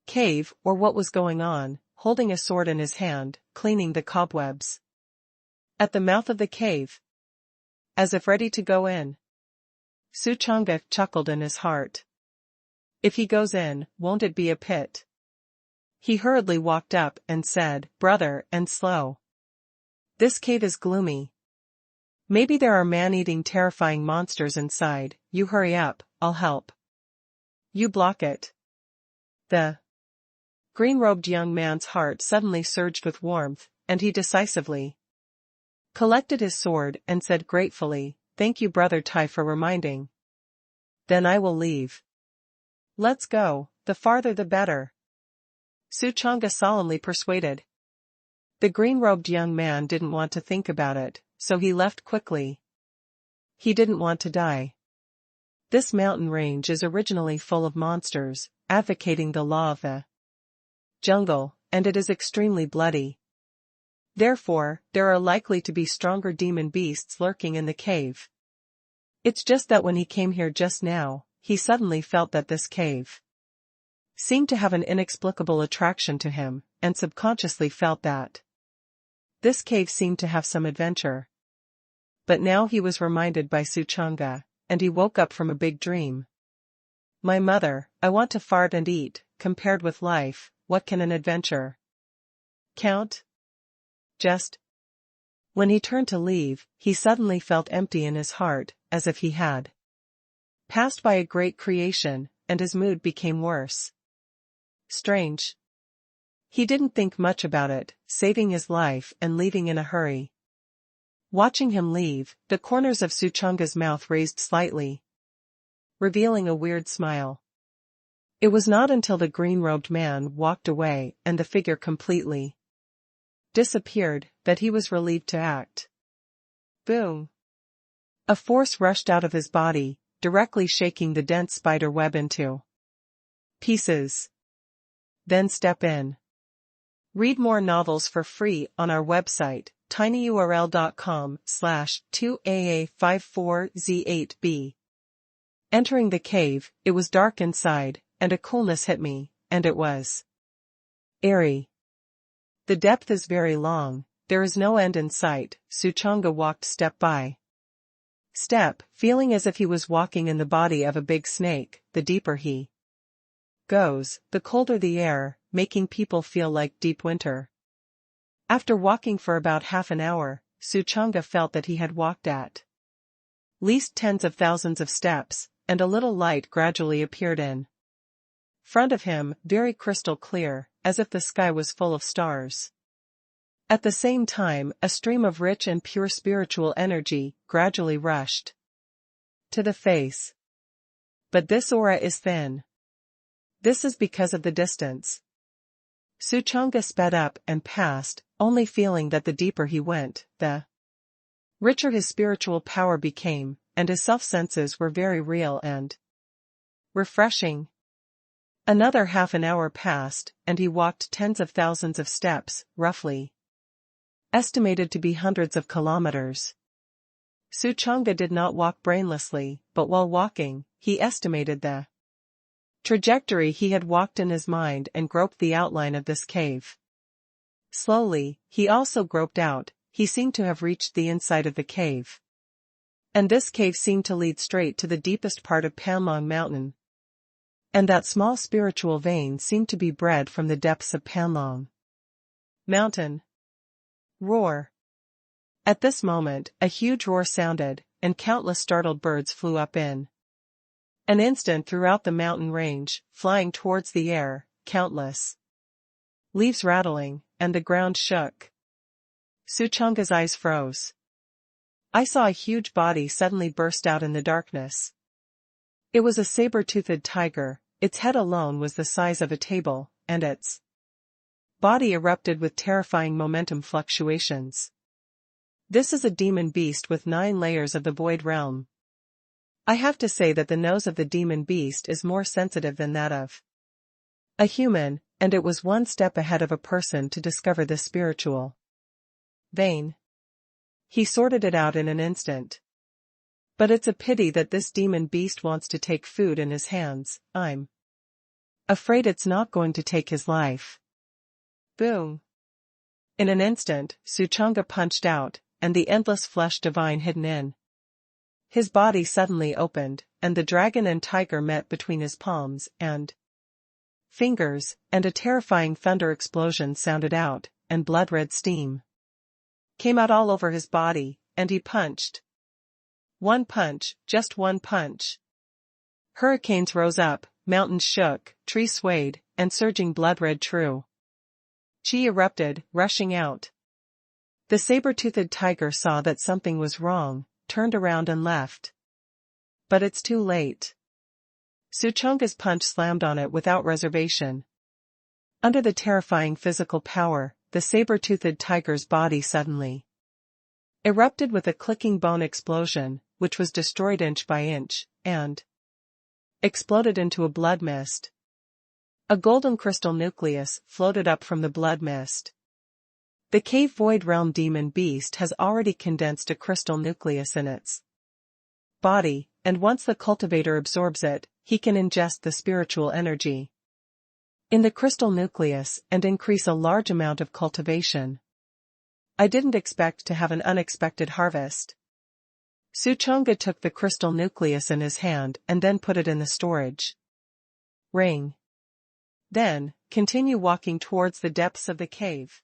Speaker 1: cave, or what was going on, holding a sword in his hand, cleaning the cobwebs at the mouth of the cave, as if ready to go in. Suchanga chuckled in his heart. If he goes in, won't it be a pit? He hurriedly walked up and said, "Brother, and slow. This cave is gloomy. Maybe there are man-eating terrifying monsters inside, you hurry up, I'll help. You block it." The green-robed young man's heart suddenly surged with warmth, and he decisively collected his sword and said gratefully, "Thank you Brother Tai for reminding. Then I will leave. Let's go, the farther the better." Suchanga solemnly persuaded. The green-robed young man didn't want to think about it, so he left quickly. He didn't want to die. This mountain range is originally full of monsters, advocating the law of the jungle, and it is extremely bloody. Therefore, there are likely to be stronger demon beasts lurking in the cave. It's just that when he came here just now, he suddenly felt that this cave seemed to have an inexplicable attraction to him, and subconsciously felt that this cave seemed to have some adventure. But now he was reminded by Suchanga, and he woke up from a big dream. "My mother, I want to fart and eat, compared with life, what can an adventure count?" Just when he turned to leave, he suddenly felt empty in his heart, as if he had passed by a great creation, and his mood became worse. Strange. He didn't think much about it, saving his life and leaving in a hurry. Watching him leave, the corners of Suchanga's mouth raised slightly, revealing a weird smile. It was not until the green-robed man walked away and the figure completely disappeared that he was relieved to act. Boom! A force rushed out of his body, directly shaking the dense spider web into pieces. Then step in. Read more novels for free on our website, tinyurl.com/2aa54z8b. Entering the cave, it was dark inside, and a coolness hit me, and it was airy. The depth is very long, there is no end in sight. Suchanga walked step by step, feeling as if he was walking in the body of a big snake. The deeper he goes, the colder the air, making people feel like deep winter. After walking for about half an hour, Suchanga felt that he had walked at least tens of thousands of steps, and a little light gradually appeared in front of him, very crystal clear, as if the sky was full of stars. At the same time, a stream of rich and pure spiritual energy gradually rushed to the face. But this aura is thin. This is because of the distance. Suchanga sped up and passed, only feeling that the deeper he went, the richer his spiritual power became, and his self-senses were very real and refreshing. Another half an hour passed, and he walked tens of thousands of steps, roughly estimated to be hundreds of kilometers. Suchanga did not walk brainlessly, but while walking, he estimated the trajectory he had walked in his mind and groped the outline of this cave. Slowly, he also groped out. He seemed to have reached the inside of the cave. And this cave seemed to lead straight to the deepest part of Panlong Mountain. And that small spiritual vein seemed to be bred from the depths of Panlong Mountain. Roar. At this moment, a huge roar sounded, and countless startled birds flew up in an instant throughout the mountain range, flying towards the air, countless leaves rattling, and the ground shook. Suchanga's eyes froze. I saw a huge body suddenly burst out in the darkness. It was a saber-toothed tiger. Its head alone was the size of a table, and its body erupted with terrifying momentum fluctuations. This is a demon beast with 9 layers of the void realm. I have to say that the nose of the demon beast is more sensitive than that of a human, and it was one step ahead of a person to discover this spiritual vein. He sorted it out in an instant. But it's a pity that this demon beast wants to take food in his hands. I'm afraid it's not going to take his life. Boom. In an instant, Suchanga punched out, and the endless flesh divine hidden in his body suddenly opened, and the dragon and tiger met between his palms and fingers, and a terrifying thunder explosion sounded out, and blood-red steam came out all over his body, and he punched. One punch, just one punch. Hurricanes rose up, mountains shook, trees swayed, and surging blood-red true chi erupted, rushing out. The saber-toothed tiger saw that something was wrong, turned around and left. But it's too late. Suchanga's punch slammed on it without reservation. Under the terrifying physical power, the saber-toothed tiger's body suddenly erupted with a clicking bone explosion, which was destroyed inch by inch, and exploded into a blood mist. A golden crystal nucleus floated up from the blood mist. The cave void realm demon beast has already condensed a crystal nucleus in its body, and once the cultivator absorbs it, he can ingest the spiritual energy in the crystal nucleus and increase a large amount of cultivation. I didn't expect to have an unexpected harvest. Suchanga took the crystal nucleus in his hand and then put it in the storage ring. Then, continue walking towards the depths of the cave.